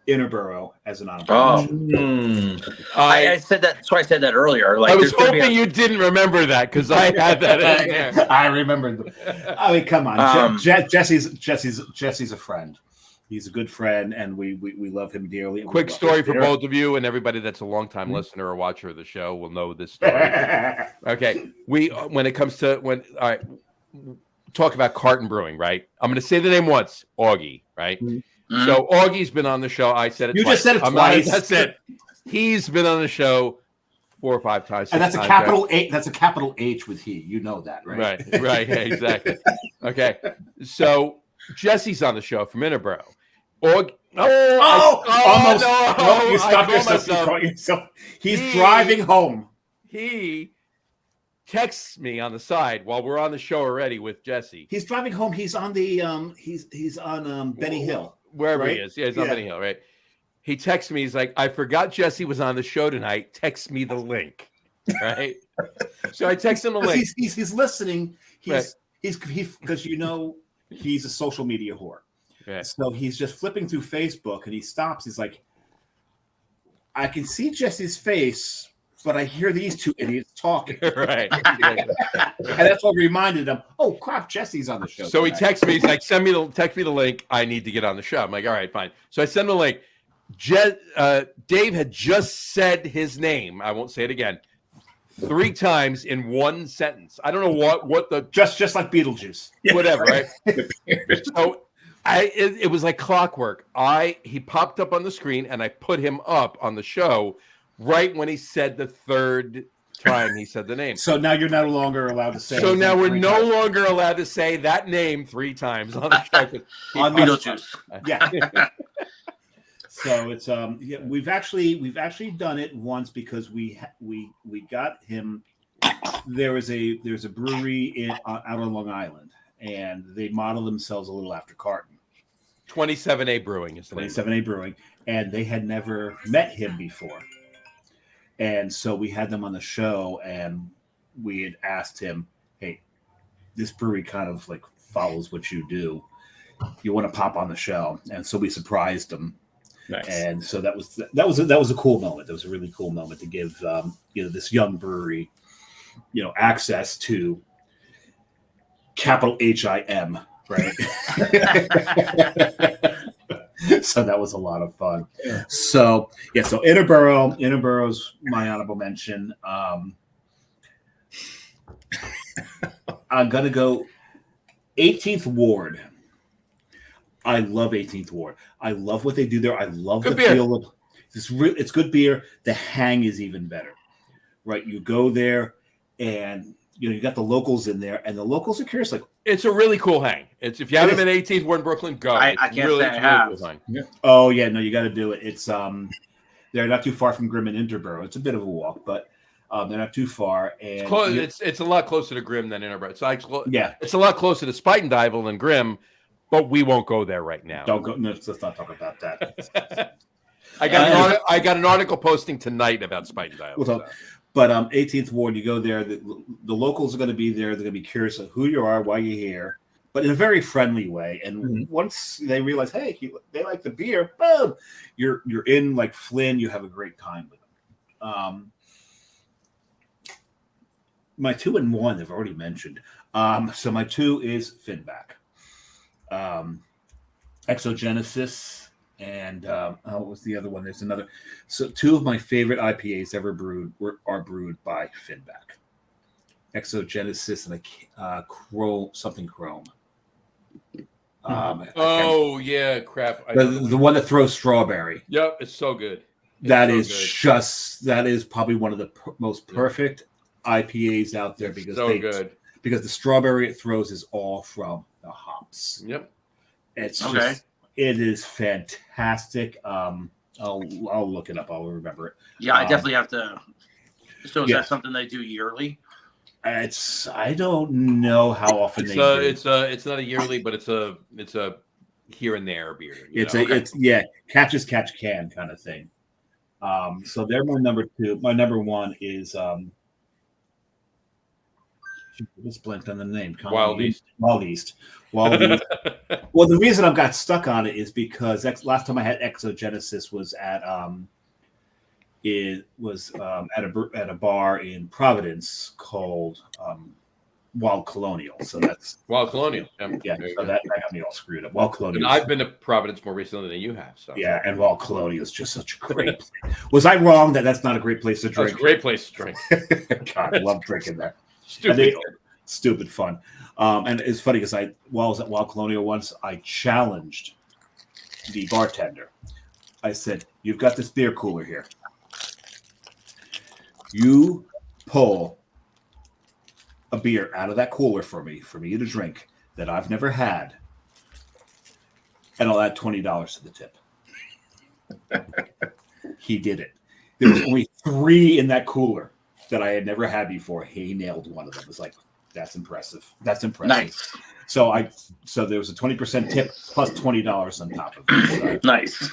Interborough, as an honorable mention. I said that. So I said that earlier. Like, I was hoping you didn't remember that because I had that in there. I remembered. Come on, Jesse's a friend. He's a good friend, and we love him dearly. Quick story for both of you and everybody that's a longtime listener or watcher of the show will know this story. Okay, when it comes to all right, talk about Carton Brewing, right? I'm going to say the name once, Augie, right? Mm-hmm. So Augie's been on the show. I said it. You twice. Just said it twice. That's it. He's been on the show 4 or 5 times. And that's a capital H. That's a capital H with he. You know that, right? Right. Yeah, exactly. Okay. So Jesse's on the show from Interboro. Almost. No, you stopped yourself. He's driving home. He texts me on the side while we're on the show already with Jesse. He's driving home. He's on the he's on Benny Hill. Wherever he is. Yeah, he's on Benny Hill, right? He texts me, he's like, I forgot Jesse was on the show tonight. Text me the link. Right. So I text him the link. He's listening. He's because he's a social media whore. Right. So he's just flipping through Facebook and he stops. He's like, I can see Jesse's face, but I hear these two idiots talking. Right. And that's what reminded him, oh crap, Jesse's on the show. So tonight. He texts me, he's like, text me the link. I need to get on the show. I'm like, all right, fine. So I send him the link. Dave had just said his name. I won't say it again. 3 times in one sentence. I don't know what the just like Beetlejuice. Whatever, right? So it was like clockwork. He popped up on the screen and I put him up on the show right when he said the 3rd time he said the name. So now you're no longer allowed to say. So now we're no longer allowed to say that name 3 times on the show. On Beetlejuice. Yeah. So it's we've actually done it once because we got him. There's a brewery out on Long Island, and they model themselves a little after Carton. 27A Brewing is the name. 27A Brewing, and they had never met him before, and so we had them on the show, and we had asked him, "Hey, this brewery kind of like follows what you do. You want to pop on the show?" And so we surprised him. Nice. And so that was a cool moment. That was a really cool moment to give this young brewery, access to capital HIM, right? So that was a lot of fun. Yeah. So Interboro's my honorable mention. I'm gonna go 18th Ward. I love 18th Ward. I love what they do there. I love the feel of this. It's good beer. The hang is even better, right? You go there, and you got the locals in there, and the locals are curious. Like, it's a really cool hang. If you haven't been 18th Ward in Brooklyn, go. I can't say I have. Cool hang. Yeah. Oh yeah, no, you got to do it. It's they're not too far from Grimm and Interboro. It's a bit of a walk, but they're not too far. And it's close. It's a lot closer to Grimm than Interboro. It's a lot closer to Spite and Dival than Grimm. But we won't go there right now. Don't go. No, let's not talk about that. I got an article posting tonight about Spite and Dial. But 18th Ward, you go there. The locals are going to be there. They're going to be curious of who you are, why you're here, but in a very friendly way. And once they realize, hey, they like the beer, boom, you're in like Flynn. You have a great time with them. My 2 and 1 I've already mentioned. So my 2 is Finback. Exogenesis, and what was the other one? There's another. So 2 of my favorite IPAs ever brewed are brewed by Finback. Exogenesis and a chrome. Yeah, crap. The one that throws strawberry. Yep, it's so good. That is probably one of the most perfect IPAs out there because because the strawberry it throws is all from the hops. Yep. It's it is fantastic. I'll look it up. I'll remember it. Yeah, I definitely have to. So is that something they do yearly? I don't know how often they do. It's not a yearly, but it's a here and there beer. It's catch as catch can kind of thing. So they're my number 2. My number 1 is just blanked on the name. Wild East. Well, the reason I've got stuck on it is because last time I had Exogenesis was at at a bar in Providence called Wild Colonial. So that's Wild Colonial. yeah. There you So go. that got me all screwed up. Wild And Colonial. I've been to Providence more recently than you have. So Yeah, and Wild Colonial is just such a great place. Was I wrong that that's not a great place to it's drink? a great place to drink. God, I love drinking there. Stupid. Stupid fun. And it's funny because while I was at Wild Colonial once, I challenged the bartender. I said, "You've got this beer cooler here. You pull a beer out of that cooler for me to drink that I've never had, and I'll add $20 to the tip." He did it. There was only 3 in that cooler that I had never had before. He nailed one of them. It was like, that's impressive. That's impressive. Nice. So there was a 20% tip plus $20 on top of it. So, Nice.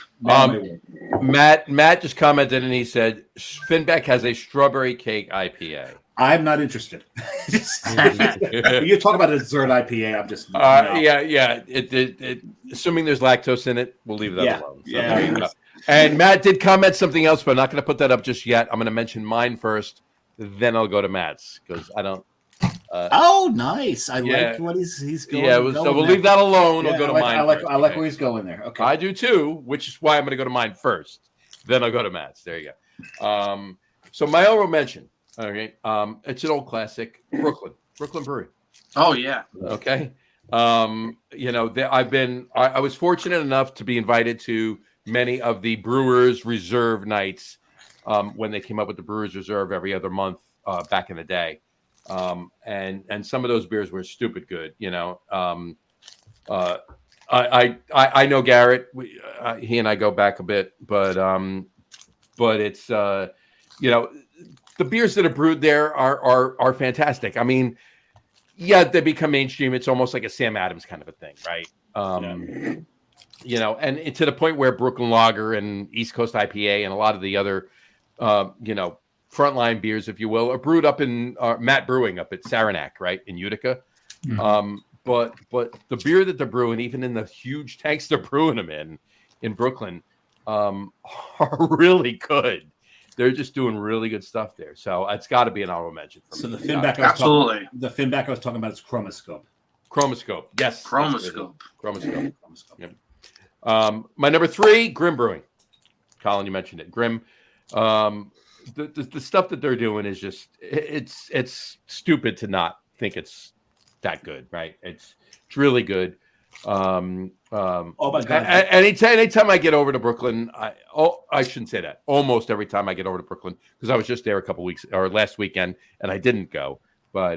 Matt just commented and he said Finbeck has a strawberry cake IPA. I'm not interested. You talk about a dessert IPA. I'm just no. Yeah. It assuming there's lactose in it, we'll leave that alone. So yeah. there you go. And Matt did comment something else, but I'm not going to put that up just yet. I'm going to mention mine first, then I'll go to Matt's because I don't. Oh, nice! I like what he's going. Yeah, so we'll leave that alone. Yeah, we'll go to mine. I like where he's going there. Okay, I do too, which is why I'm going to go to mine first. Then I'll go to Matt's. There you go. So my honorable mention. Okay, it's an old classic, Brooklyn Brewery. Oh yeah. Okay, you know, I was fortunate enough to be invited to many of the Brewers Reserve nights when they came up with the Brewers Reserve every other month back in the day. And some of those beers were stupid good, you know. I know Garrett. He and I go back a bit, but it's you know, the beers that are brewed there are fantastic. I mean, yeah, they become mainstream. It's almost like a Sam Adams kind of a thing, right? You know, and to the point where Brooklyn Lager and East Coast IPA and a lot of the other, you know, frontline beers, if you will, are brewed up in Matt Brewing up at Saranac, right, in Utica. Mm-hmm. But the beer that they're brewing, even in the huge tanks they're brewing them in Brooklyn, are really good. They're just doing really good stuff there. So it's got to be an honorable mention for me. So the Finback I was talking about is Chromoscope. Yes. Chromoscope. Yep. My number 3, Grimm Brewing. Colin, you mentioned it. Grimm. The stuff that they're doing is just it's stupid to not think it's that good, right? It's really good. Oh my God! Anytime I get over to Brooklyn, I shouldn't say that. Almost every time I get over to Brooklyn, because I was just there a couple weeks or last weekend, and I didn't go. But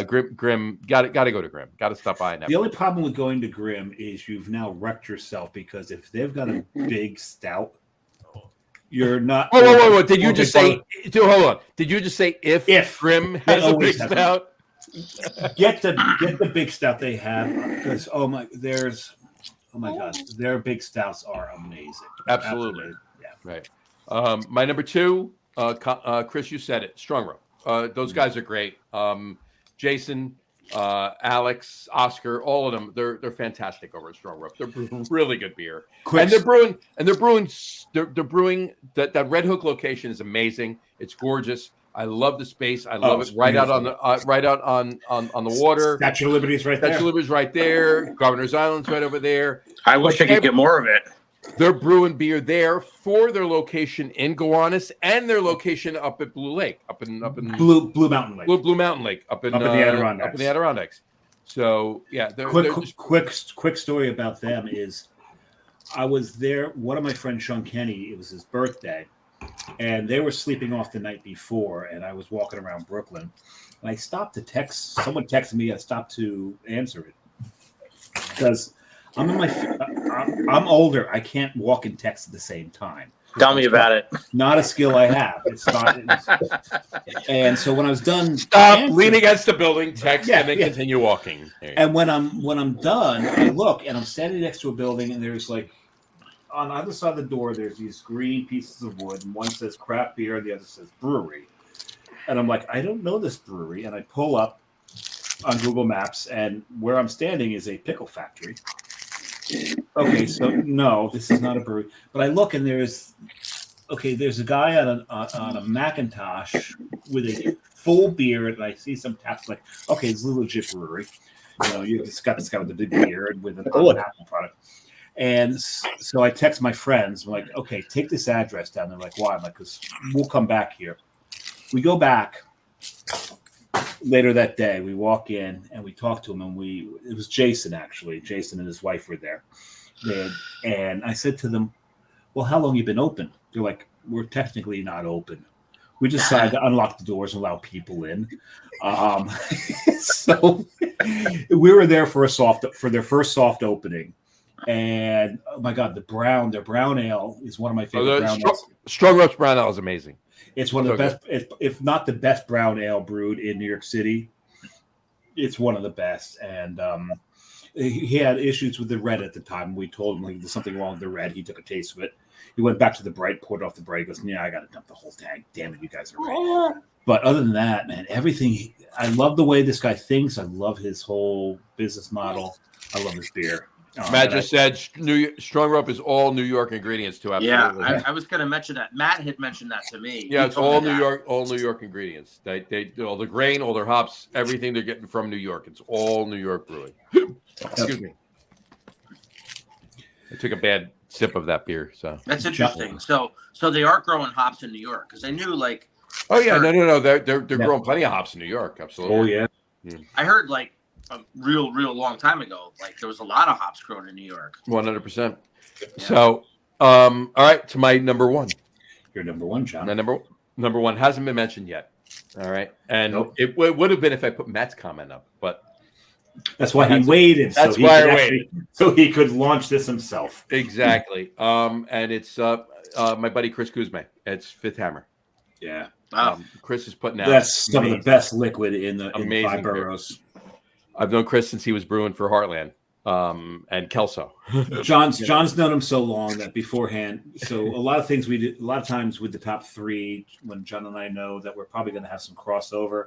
Grimm, got to go to Grimm. Got to stop by. The only problem with going to Grimm is you've now wrecked yourself because if they've got a big stout, you're not. Whoa! Did you just say? Hold on. Did you just say if Grimm has a big stout? Get the big stout they have because oh my God, their big stouts are amazing. Absolutely. Yeah. Right. My number 2, Chris, you said it. Strong Row. Those guys are great. Jason, Alex, Oscar, all of them. They're fantastic over at Strong Row. They're brewing really good beer. And they're brewing that Red Hook location is amazing. It's gorgeous. I love the space. I love it. Right out on the water. Statue of Liberty is right there. Statue of Liberty is right there. Governor's Island's right over there. I wish I could get more of it. They're brewing beer there for their location in Gowanus and their location up at Blue Lake, up in Blue Mountain Lake. Blue Mountain Lake, up in the Adirondacks. Up in the Adirondacks. So yeah, quick story about them is I was there. One of my friends, Sean Kenny, it was his birthday. And they were sleeping off the night before, and I was walking around Brooklyn, and I stopped to text. Someone texted me. I stopped to answer it because I'm older. I can't walk and text at the same time. Tell me about it. Not a skill I have. It's not. And so when I was done, lean against the building, text, and then continue walking. And when I'm done, I look, and I'm standing next to a building, and there's like. On either side of the door, there's these green pieces of wood, and one says craft beer, and the other says brewery. And I'm like, I don't know this brewery. And I pull up on Google Maps, and where I'm standing is a pickle factory. Okay, so no, this is not a brewery. But I look, and there's okay, there's a guy on a Macintosh with a full beard, and I see some taps like, okay, it's a legit brewery. You know, you just got this guy with a big beard with an Apple product. And so I text my friends, I'm like, okay, take this address down. They're like, why? I'm like, because we'll come back here. We go back later that day. We walk in and we talk to him, and it was Jason, actually. Jason and his wife were there. And I said to them, well, how long you been open? They're like, we're technically not open. We decided to unlock the doors and allow people in. So we were there for their first soft opening. And oh my God, their brown ale is one of my favorite brown ales. Strong roast brown ale is amazing. It's one of the best, if not the best brown ale brewed in New York City. It's one of the best. And he had issues with the red at the time. We told him there's something wrong with the red. He took a taste of it. He went back to the bright, poured off the bright. He goes, yeah, I got to dump the whole tank. Damn it, you guys are right. But other than that, man, everything. I love the way this guy thinks. I love his whole business model. I love his beer. Matt just said Strong Rope is all New York ingredients too. Absolutely. Yeah, I was going to mention that. Matt had mentioned that to me. Yeah, it's all New York ingredients. They do all the grain, all their hops, everything they're getting from New York. It's all New York brewing. Excuse me. I took a bad sip of that beer, so that's interesting. So they are growing hops in New York, because I knew Oh yeah, no. They're growing plenty of hops in New York. Absolutely. Oh yeah. I heard a real long time ago, there was a lot of hops grown in New York. 100%. So, all right, to my number one. Your number one, John. My number one hasn't been mentioned yet. All right, and it would have been if I put Matt's comment up, but that's why he waited. That's why I waited, so he could launch this himself. Exactly. And it's my buddy Chris Kuzme. It's Fifth Hammer. Yeah. Chris is putting out. That's some of the best liquid in the five boroughs. I've known Chris since he was brewing for Heartland and Kelso. John's known him so long that beforehand. So a lot of things we did, a lot of times with the top three, when John and I know that we're probably going to have some crossover,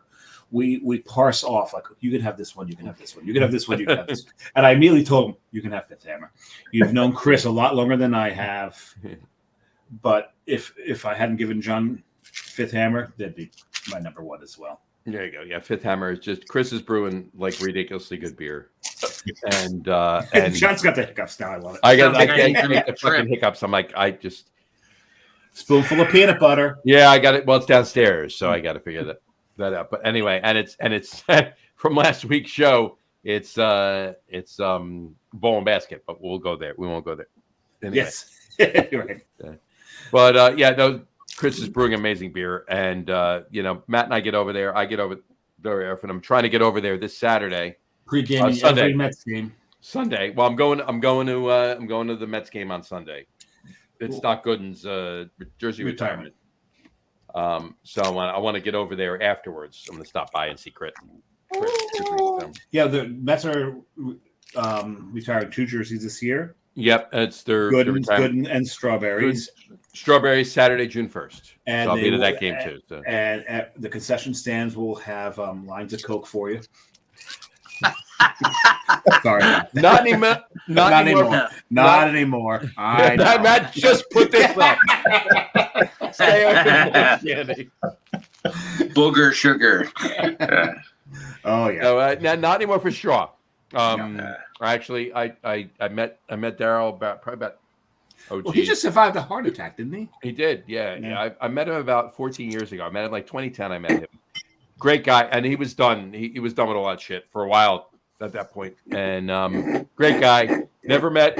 we parse off you can have this one, you can have this one, you can have this one, you can have this. And I immediately told him, you can have Fifth Hammer. You've known Chris a lot longer than I have, but if I hadn't given John Fifth Hammer, that'd be my number one as well. There you go. Yeah, Fifth Hammer is just Chris is brewing ridiculously good beer, and John's got the hiccups now. I love it. I got the fucking hiccups. I'm like, I just spoonful of peanut butter. Yeah, I got it. Well, it's downstairs, so I got to figure that out. But anyway, and it's from last week's show. It's bowl and basket, but we'll go there. We won't go there. Anyway. Yes, you're right. But no. Chris is brewing amazing beer, and Matt and I get over there. I get over very often. I'm trying to get over there this Saturday. Pre-gaming every Mets game. Sunday. Well, I'm going to the Mets game on Sunday. It's Doc Gooden's jersey retirement. So I want to get over there afterwards. I'm going to stop by and see Chris. Yeah, the Mets are retiring 2 jerseys this year. Yep, it's their Gooden and Strawberries. Strawberries Saturday, June 1st. And so I'll be to that game too. So. And at the concession stands will have lines of Coke for you. Sorry, not anymore. Not anymore. Matt just put this up. Stay away Booger sugar. Oh yeah. So, not anymore for Straw. Actually, I met Daryl probably about. Well, he just survived a heart attack, didn't he? He did, yeah. I met him about 14 years ago. I met him 2010. I met him. Great guy, and he was done. He was done with all that shit for a while at that point. And great guy. Never met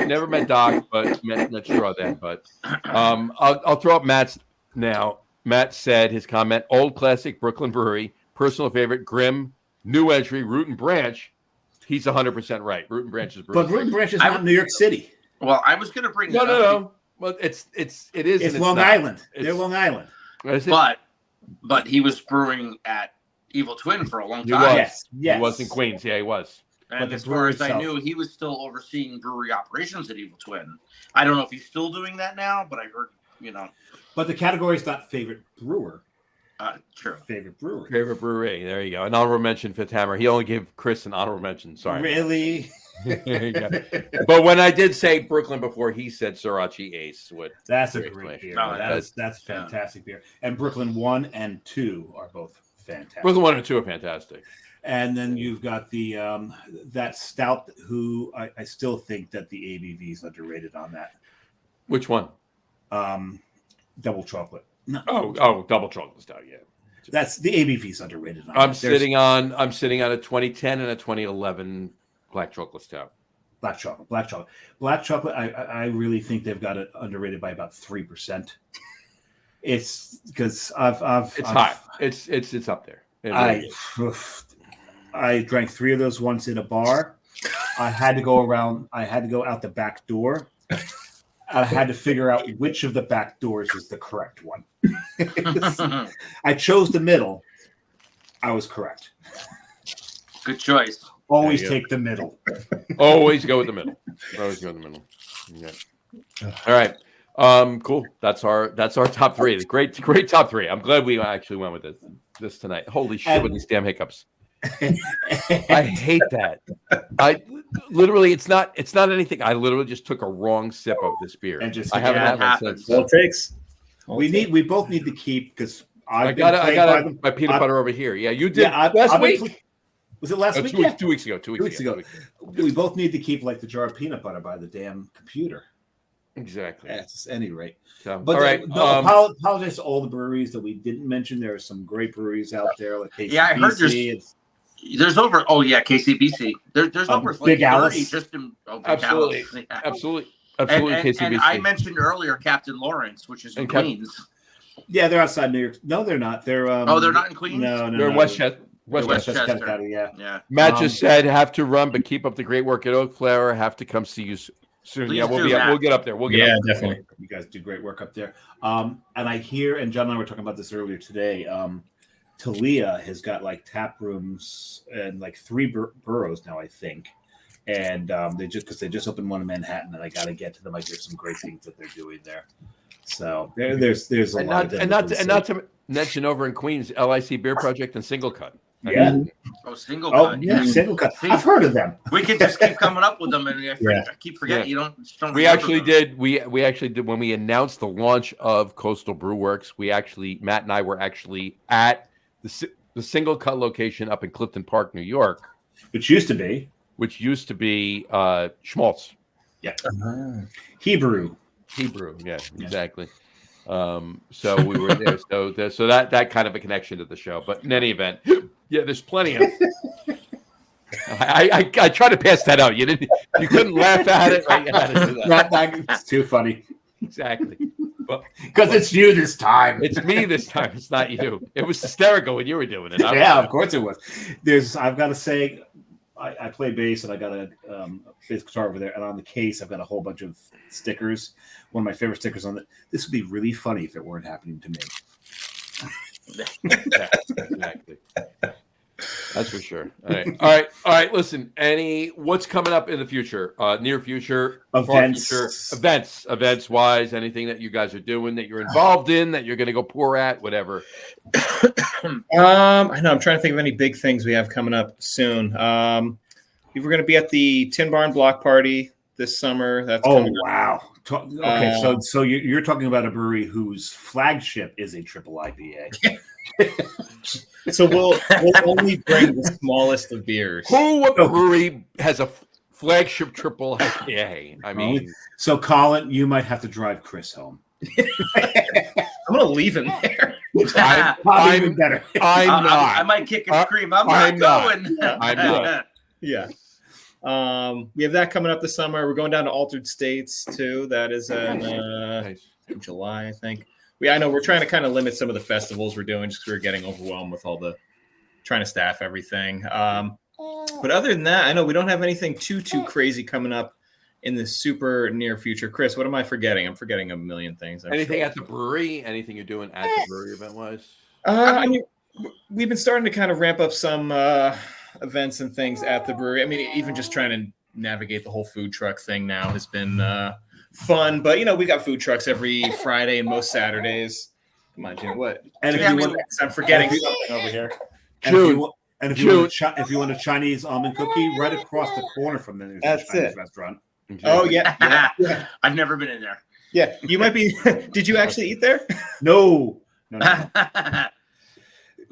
Doc, but met Straw then. But I'll throw up Matt's now. Matt said his comment: old classic Brooklyn brewery, personal favorite, Grimm, new entry, Root and Branch. He's 100% right. Root and Branch is brewing. But Root and Branch is not New York City. Well, I was going to bring no. Well, it is. It's Long Island. They're Long Island. But he was brewing at Evil Twin for a long time. Yes. He was in Queens. Yeah, he was. And as far as I knew, he was still overseeing brewery operations at Evil Twin. I don't know if he's still doing that now, but I heard, But the category is not favorite brewer. True. Favorite brewery. Favorite brewery. There you go. An honorable mention, Fifth Hammer. He only gave Chris an honorable mention. Sorry. Really? There you go. But when I did say Brooklyn before, he said Sriracha Ace. That's a great beer. No, That's fantastic beer. And Brooklyn 1 and 2 are both fantastic. Brooklyn 1 and 2 are fantastic. And then you've got the that stout, who I still think that the ABV is underrated on that. Which one? Double chocolate. No. Oh, double chocolate stout. Yeah, That's the ABV is underrated. On I'm that. sitting on a 2010 and a 2011 black chocolate stout. Black chocolate. I really think they've got it underrated by about 3%. It's because I've high. It's up there. I drank 3 of those once in a bar. I had to go out the back door. I had to figure out which of the back doors is the correct one. I chose the middle. I was correct. Good choice. Always take the middle. Always go with the middle. Yeah. All right. Cool. That's our top 3. Great top 3. I'm glad we actually went with this tonight. Holy shit with these damn hiccups. I hate that. I literally, it's not anything. I literally just took a wrong sip of this beer. And just I haven't had one since. All it takes. We both need to keep, because I got my peanut butter over here. Yeah, you did last week. Was it last week? 2 weeks ago. 2 weeks ago. We both need to keep like the jar of peanut butter by the damn computer. Exactly. At any rate. So, But all right. apologize to all the breweries that we didn't mention. There are some great breweries out there. Like KCBC. Yeah, I heard there's over. Oh yeah, KCBC. There's over like Big 30 Alice. just in Absolutely. Alice. Yeah. Absolutely, And KCBC. and I mentioned earlier Captain Lawrence, which is in Queens. Yeah, they're outside New York. No, they're not. They're they're not in Queens. No, They're in Westchester. Westchester. Yeah. Matt just said, "Have to run, but keep up the great work at Oakflower. Have to come see you soon." Please Yeah, do, Matt. we'll get up there. We'll get up there. Definitely. You guys do great work up there. And I hear, and John and I were talking about this earlier today. Talia has got like tap rooms and like 3 boroughs now, I think. And they just opened one in Manhattan, and I got to get to them. I hear some great things that they're doing there. So there's a lot. And not to mention over in Queens, LIC Beer Project and Single Cut. Yeah. Single cut. Yeah, Single Cut. I've heard of them. We can just keep coming up with them, and I keep forgetting. Yeah. You don't. We actually did. We actually did when we announced the launch of Coastal Brew Works. Matt and I were actually at the Single Cut location up in Clifton Park, New York, Which used to be Schmaltz. Yeah. Hebrew. Yeah, exactly. So we were there. So that kind of a connection to the show. But in any event, yeah, there's plenty of. I tried to pass that out. You couldn't laugh at it. Right? You had to do that. It's too funny. Exactly. Because it's you this time. It's me this time. It's not you. It was hysterical when you were doing it. Yeah, of course it was. I've got to say, I play bass, and I got a bass guitar over there, and on the case I've got a whole bunch of stickers. One of my favorite stickers on it. This would be really funny if it weren't happening to me. Yeah, exactly. That's for sure. All right. Listen, what's coming up in the future? Near future, far future, events wise, anything that you guys are doing that you're involved in that you're going to go pour at, whatever. I know. I'm trying to think of any big things we have coming up soon. We were going to be at the Tin Barn Block Party this summer. That's wow. Okay, so you're talking about a brewery whose flagship is a triple IPA. So we'll only bring the smallest of beers. What brewery has a flagship triple IPA? I mean, so Colin, you might have to drive Chris home. I'm gonna leave him there. I'm even better. I'm not. I might kick and scream. I'm not going. I'm not. Yeah. We have that coming up this summer. We're going down to Altered States too. That is in July, I think. I know we're trying to kind of limit some of the festivals we're doing just because we're getting overwhelmed with all the trying to staff everything. But other than that, I know we don't have anything too crazy coming up in the super near future. Chris, what am I forgetting? I'm forgetting a million things. Anything at the brewery? Anything you're doing at the brewery event wise? I mean, we've been starting to kind of ramp up some events and things at the brewery. I mean, even just trying to navigate the whole food truck thing now has been fun. But, we got food trucks every Friday and most Saturdays. Come on, June. What? And if Yeah, you I mean, want, I'm forgetting something over here. if you want a Chinese almond cookie, right across the corner from them, there's a Chinese restaurant. Oh yeah. I've never been in there. Yeah, you might be. Did you actually eat there? No.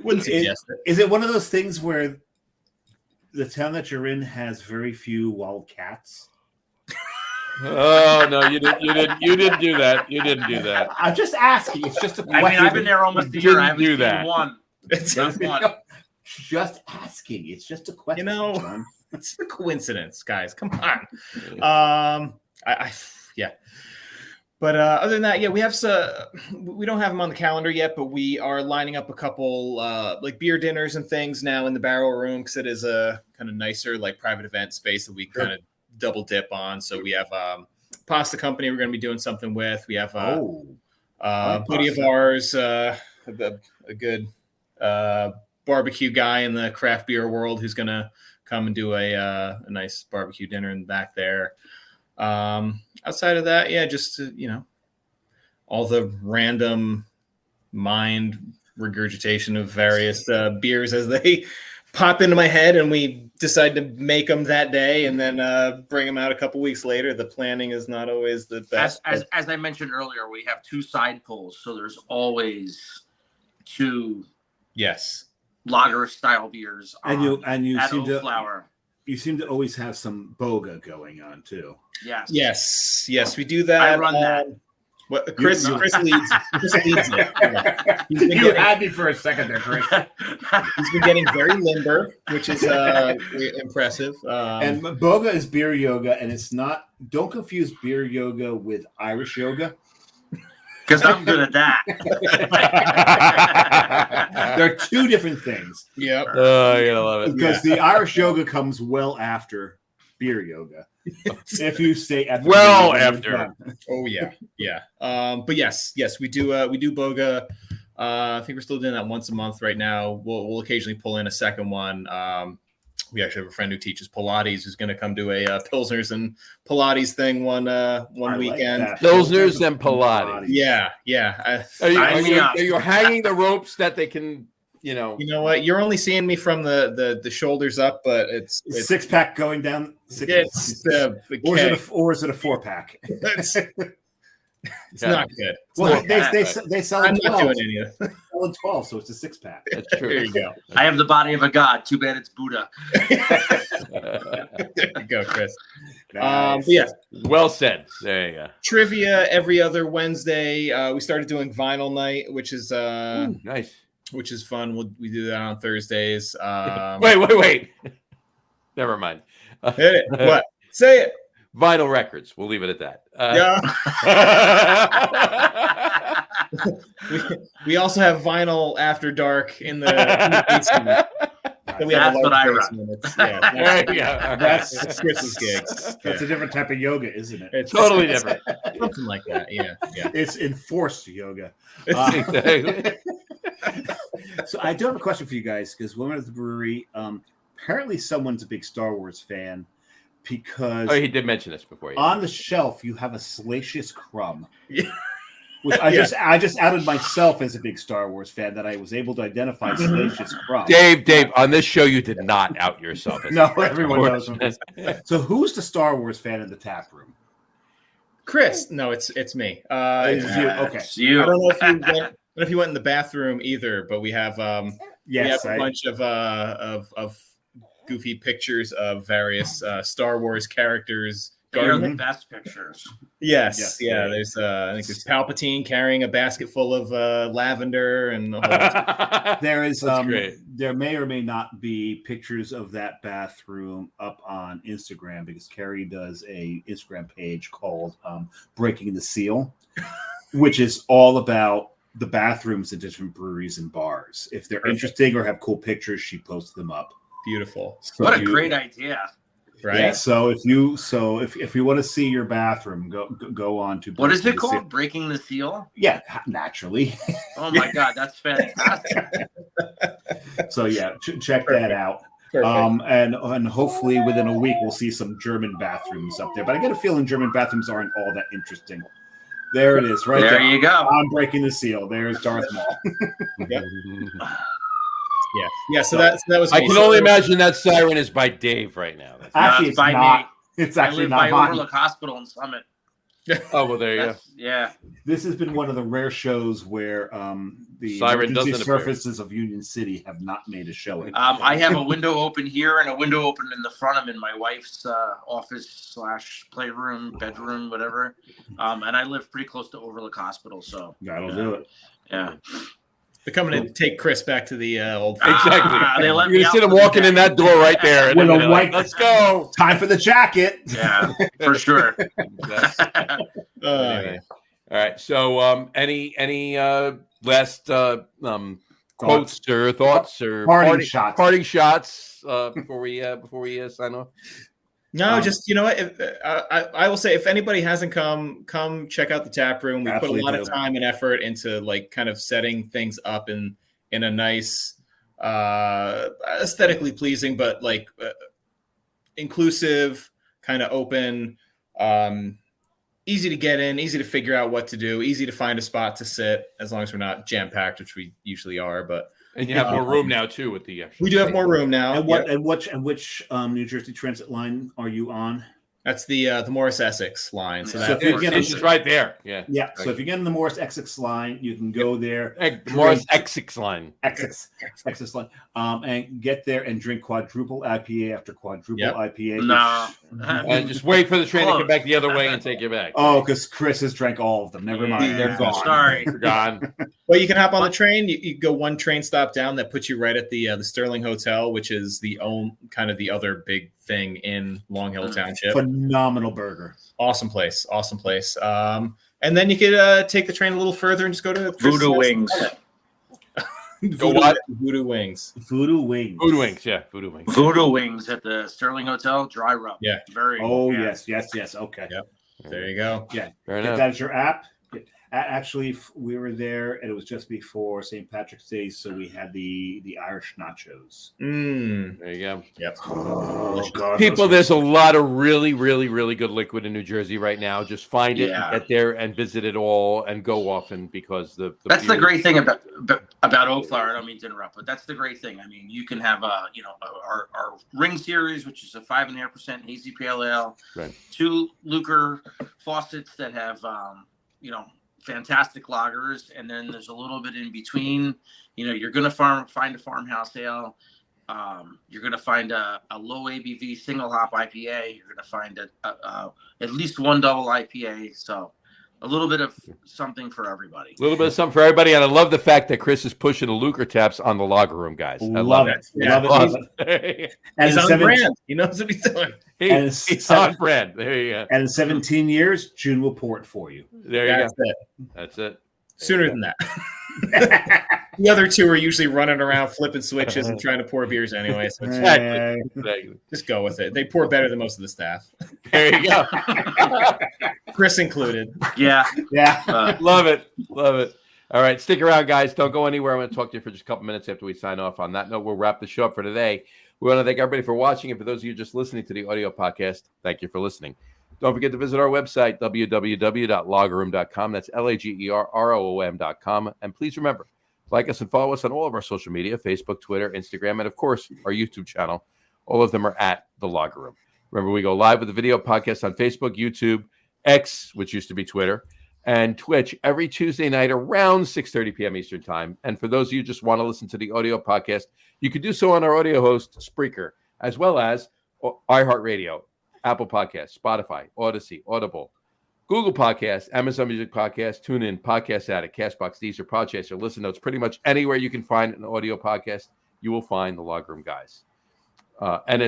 Wouldn't suggest it. Is it one of those things where the town that you're in has very few wild cats? Oh no, you didn't do that. You didn't do that. I'm just asking. It's just a question. I mean, I've been there almost a year. I haven't do seen that. one. It's Not one. Just asking. It's just a question. John. It's a coincidence, guys. Come on. Yeah. But other than that, yeah, we don't have them on the calendar yet, but we are lining up a couple like beer dinners and things now in the Barrel Room because it is a kind of nicer like private event space that we kind of double dip on. So we have Pasta Company we're going to be doing something with. We have a buddy of ours, a good barbecue guy in the craft beer world who's going to come and do a nice barbecue dinner in the back there. Outside of that, yeah, just all the random mind regurgitation of various beers as they pop into my head, and we decide to make them that day, and then bring them out a couple weeks later. The planning is not always the best. As I mentioned earlier, we have 2 side pulls, so there's always 2 lager style beers. And you at seem Oakflower. You seem to always have some boga going on too. Yes, we do that. I run that. What Chris leads it. You had me for a second there, Chris. He's been getting very limber, which is impressive. And boga is beer yoga, and it's not. Don't confuse beer yoga with Irish yoga. Because I'm good at that. They're 2 different things. Yep. Oh, you're gonna love it. Because the Irish yoga comes well after beer yoga. If you stay at after. Oh yeah. But yes, we do boga. I think we're still doing that once a month right now. We'll occasionally pull in a second one. We actually have a friend who teaches Pilates who's going to come do a Pilsners and Pilates thing one weekend. Like Pilsners and Pilates. Yeah. Are you hanging the ropes that they can, You know what? You're only seeing me from the shoulders up, but it's 6-pack going down. Or is it a 4-pack? It's not good. Well, they sell I'm 12. not doing any of it. Selling 12, so it's a 6-pack. That's true. There you go. I have the body of a god. Too bad it's Buddha. There you go, Chris. Nice. But yeah, Well said. There you go. trivia every other Wednesday. We started doing vinyl night, which is Nice. which is fun. We do that on Thursdays. Wait. Never mind. Hit it. What? Say it. Vinyl records. We'll leave it at that. We also have vinyl after dark in the basement. So we have That's what I run. There you go. That's Chris's gig. That's a different type of yoga, isn't it? It's Totally different. Something like that. Yeah. It's enforced yoga. Exactly. So I do have a question for you guys because when we're at the brewery, apparently someone's a big Star Wars fan because Oh, he did mention this before. on the shelf you have a Salacious Crumb. Yeah. Which I just outed myself as a big Star Wars fan that I was able to identify Salacious Crumb. Dave, on this show you did not out yourself. As No, a Star everyone Wars knows. fan. So who's the Star Wars fan in the tap room? Chris. No, it's me. It's you. Okay. It's you. I don't know if you went in the bathroom either, but we have we have a bunch of goofy pictures of various Star Wars characters. They're the best pictures. Yes. There's I think there's Palpatine carrying a basket full of lavender and the whole There is great. there may or may not be pictures of that bathroom up on Instagram because Carrie does a Instagram page called Breaking the Seal, which is all about the bathrooms at different breweries and bars. If they're interesting or have cool pictures, she posts them up. beautiful. So What a great idea. Right? Yeah, so if you want to see your bathroom, go on to What is it Breaking the called? Seal. Breaking the Seal? Yeah, naturally. Oh my God, that's fantastic. So yeah, check that out. Perfect. And hopefully within a week we'll see some German bathrooms up there. But I get a feeling German bathrooms aren't all that interesting. There it is, right there. There you go. I'm breaking the seal. There's Darth Maul. Yep. Yeah. So that was. I me. can only imagine that siren is by Dave right now. Actually, it's it's by not. me. It's I actually live not by mine. Overlook Hospital in Summit. Oh well, there you go. Yeah. This has been one of the rare shows where the Siren emergency doesn't appear. surfaces of Union City have not made a showing. I have a window open here and a window open in the front. I'm in my wife's office / playroom, bedroom, whatever. And I live pretty close to Overlook Hospital, so That'll do it. yeah. They're coming to take Chris back to the old. Exactly. They let You're me gonna out see them for the walking in day. that door right there, and With then a they're like, white- "Let's go." Time for the jacket. Yeah, for sure. Anyway. All right. So, any last quotes or thoughts or Parting shots. Parting shots before we sign off. No, just you know what? I will say, if anybody hasn't come check out the tap room. We put a lot of time and effort into like kind of setting things up in a nice, aesthetically pleasing, but like inclusive, kind of open, easy to get in, easy to figure out what to do, easy to find a spot to sit, as long as we're not jam packed, which we usually are. And you have more room now too with the. We do have more room now. And which New Jersey Transit line are you on? That's the Morris Essex line. So So that's if you get It's right there. Yeah. Yeah. So if you get in the Morris Essex line, you can go there. Morris Essex line. Essex line. And get there and drink quadruple IPA after quadruple IPA. No. And just wait for the train to come back the other way and take you back. Oh, because Chris has drank all of them. Never mind. They're gone. Sorry. They're gone. Well, you can hop on the train. You go one train stop down that puts you right at the Sterling Hotel, which is the other big thing in Long Hill Township. Phenomenal burger. Awesome place. And then you could take the train a little further and just go to Voodoo Wings. Voodoo Wings. Voodoo Wings. Voodoo Wings. Yeah. Voodoo Wings. Voodoo Wings at the Sterling Hotel, dry rub. Yeah. Very. Oh, yeah. yes. Okay. Yep. There you go. Yeah. Fair If enough. that is your app. Actually, we were there, and it was just before St. Patrick's Day, so we had the Irish nachos. There you go. Yep. Oh, God. People, there's a lot of really, really, really good liquid in New Jersey right now. Just find it, and get there, and visit it all, and go often because That's the great thing about Oakflower. I don't mean to interrupt, but that's the great thing. I mean, you can have our Ring Series, which is a 5.5% hazy pale ale, Right. 2 Lucre faucets that have fantastic lagers, and then there's a little bit in between. You're going to find a farmhouse ale. You're going to find a low ABV single hop IPA. You're going to find at least one double IPA. So a little bit of something for everybody. A little bit of something for everybody, and I love the fact that Chris is pushing the Lucre taps on the lager room, guys. I love it. Love it. And He's on brand. He knows what he's doing. He's on brand. There you go. And in 17 years, June will pour it for you. There you That's go. it. That's it. Sooner than that. The other two are usually running around flipping switches and trying to pour beers anyway. So Exactly. just go with it. They pour better than most of the staff. There you go. Chris included. Yeah. Love it. All right, stick around, guys. Don't go anywhere. I'm going to talk to you for just a couple minutes after we sign off. On that note, we'll wrap the show up for today. We want to thank everybody for watching, and for those of you just listening to the audio podcast, thank you for listening. Don't forget to visit our website, www.lagerroom.com. That's LAGERROOM.com. And please remember, like us and follow us on all of our social media, Facebook, Twitter, Instagram, and, of course, our YouTube channel. All of them are at The Lager Room. Remember, we go live with the video podcast on Facebook, YouTube, X, which used to be Twitter, and Twitch every Tuesday night around 6:30 p.m. Eastern Time. And for those of you who just want to listen to the audio podcast, you could do so on our audio host, Spreaker, as well as iHeartRadio, Apple Podcasts, Spotify, Odyssey, Audible, Google Podcasts, Amazon Music Podcasts, TuneIn, Podcast Addict, Castbox, Deezer, Podchaser, Listen Notes. Pretty much anywhere you can find an audio podcast, you will find the Lager Room guys. And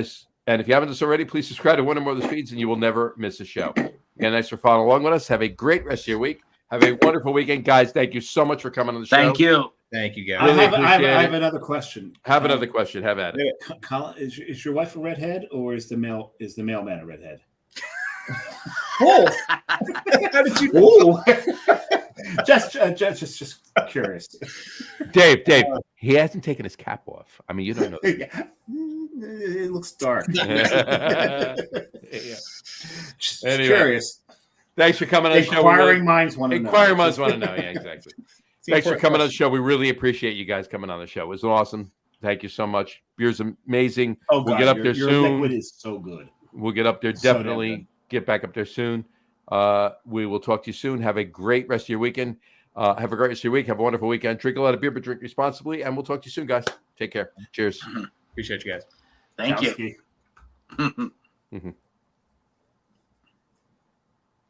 if you haven't done this already, please subscribe to one or more of the feeds, and you will never miss a show. Again, thanks for following along with us. Have a great rest of your week. Have a wonderful weekend, guys. Thank you so much for coming on the show. Thank you. Thank you, guys. I have another question. Have another question. Have at it. Colin, is your wife a redhead, or is the mailman a redhead? Oh, how did you know? just curious. Dave, he hasn't taken his cap off. I mean, you don't know. It looks dark. Yeah. Just Anyway. curious. Thanks for coming on the show. Inquiring minds want to know. Inquiring minds want to know. Yeah, exactly. Thanks for coming on the show. We really appreciate you guys coming on the show. It was awesome. Thank you so much. Beer's amazing. Oh, we'll God, get up there your soon. liquid is so good. We'll get up there. Definitely get back up there soon. We will talk to you soon. Have a great rest of your weekend. Have a great rest of your week. Have a wonderful weekend. Drink a lot of beer, but drink responsibly. And we'll talk to you soon, guys. Take care. Cheers. Appreciate you guys. Thank you.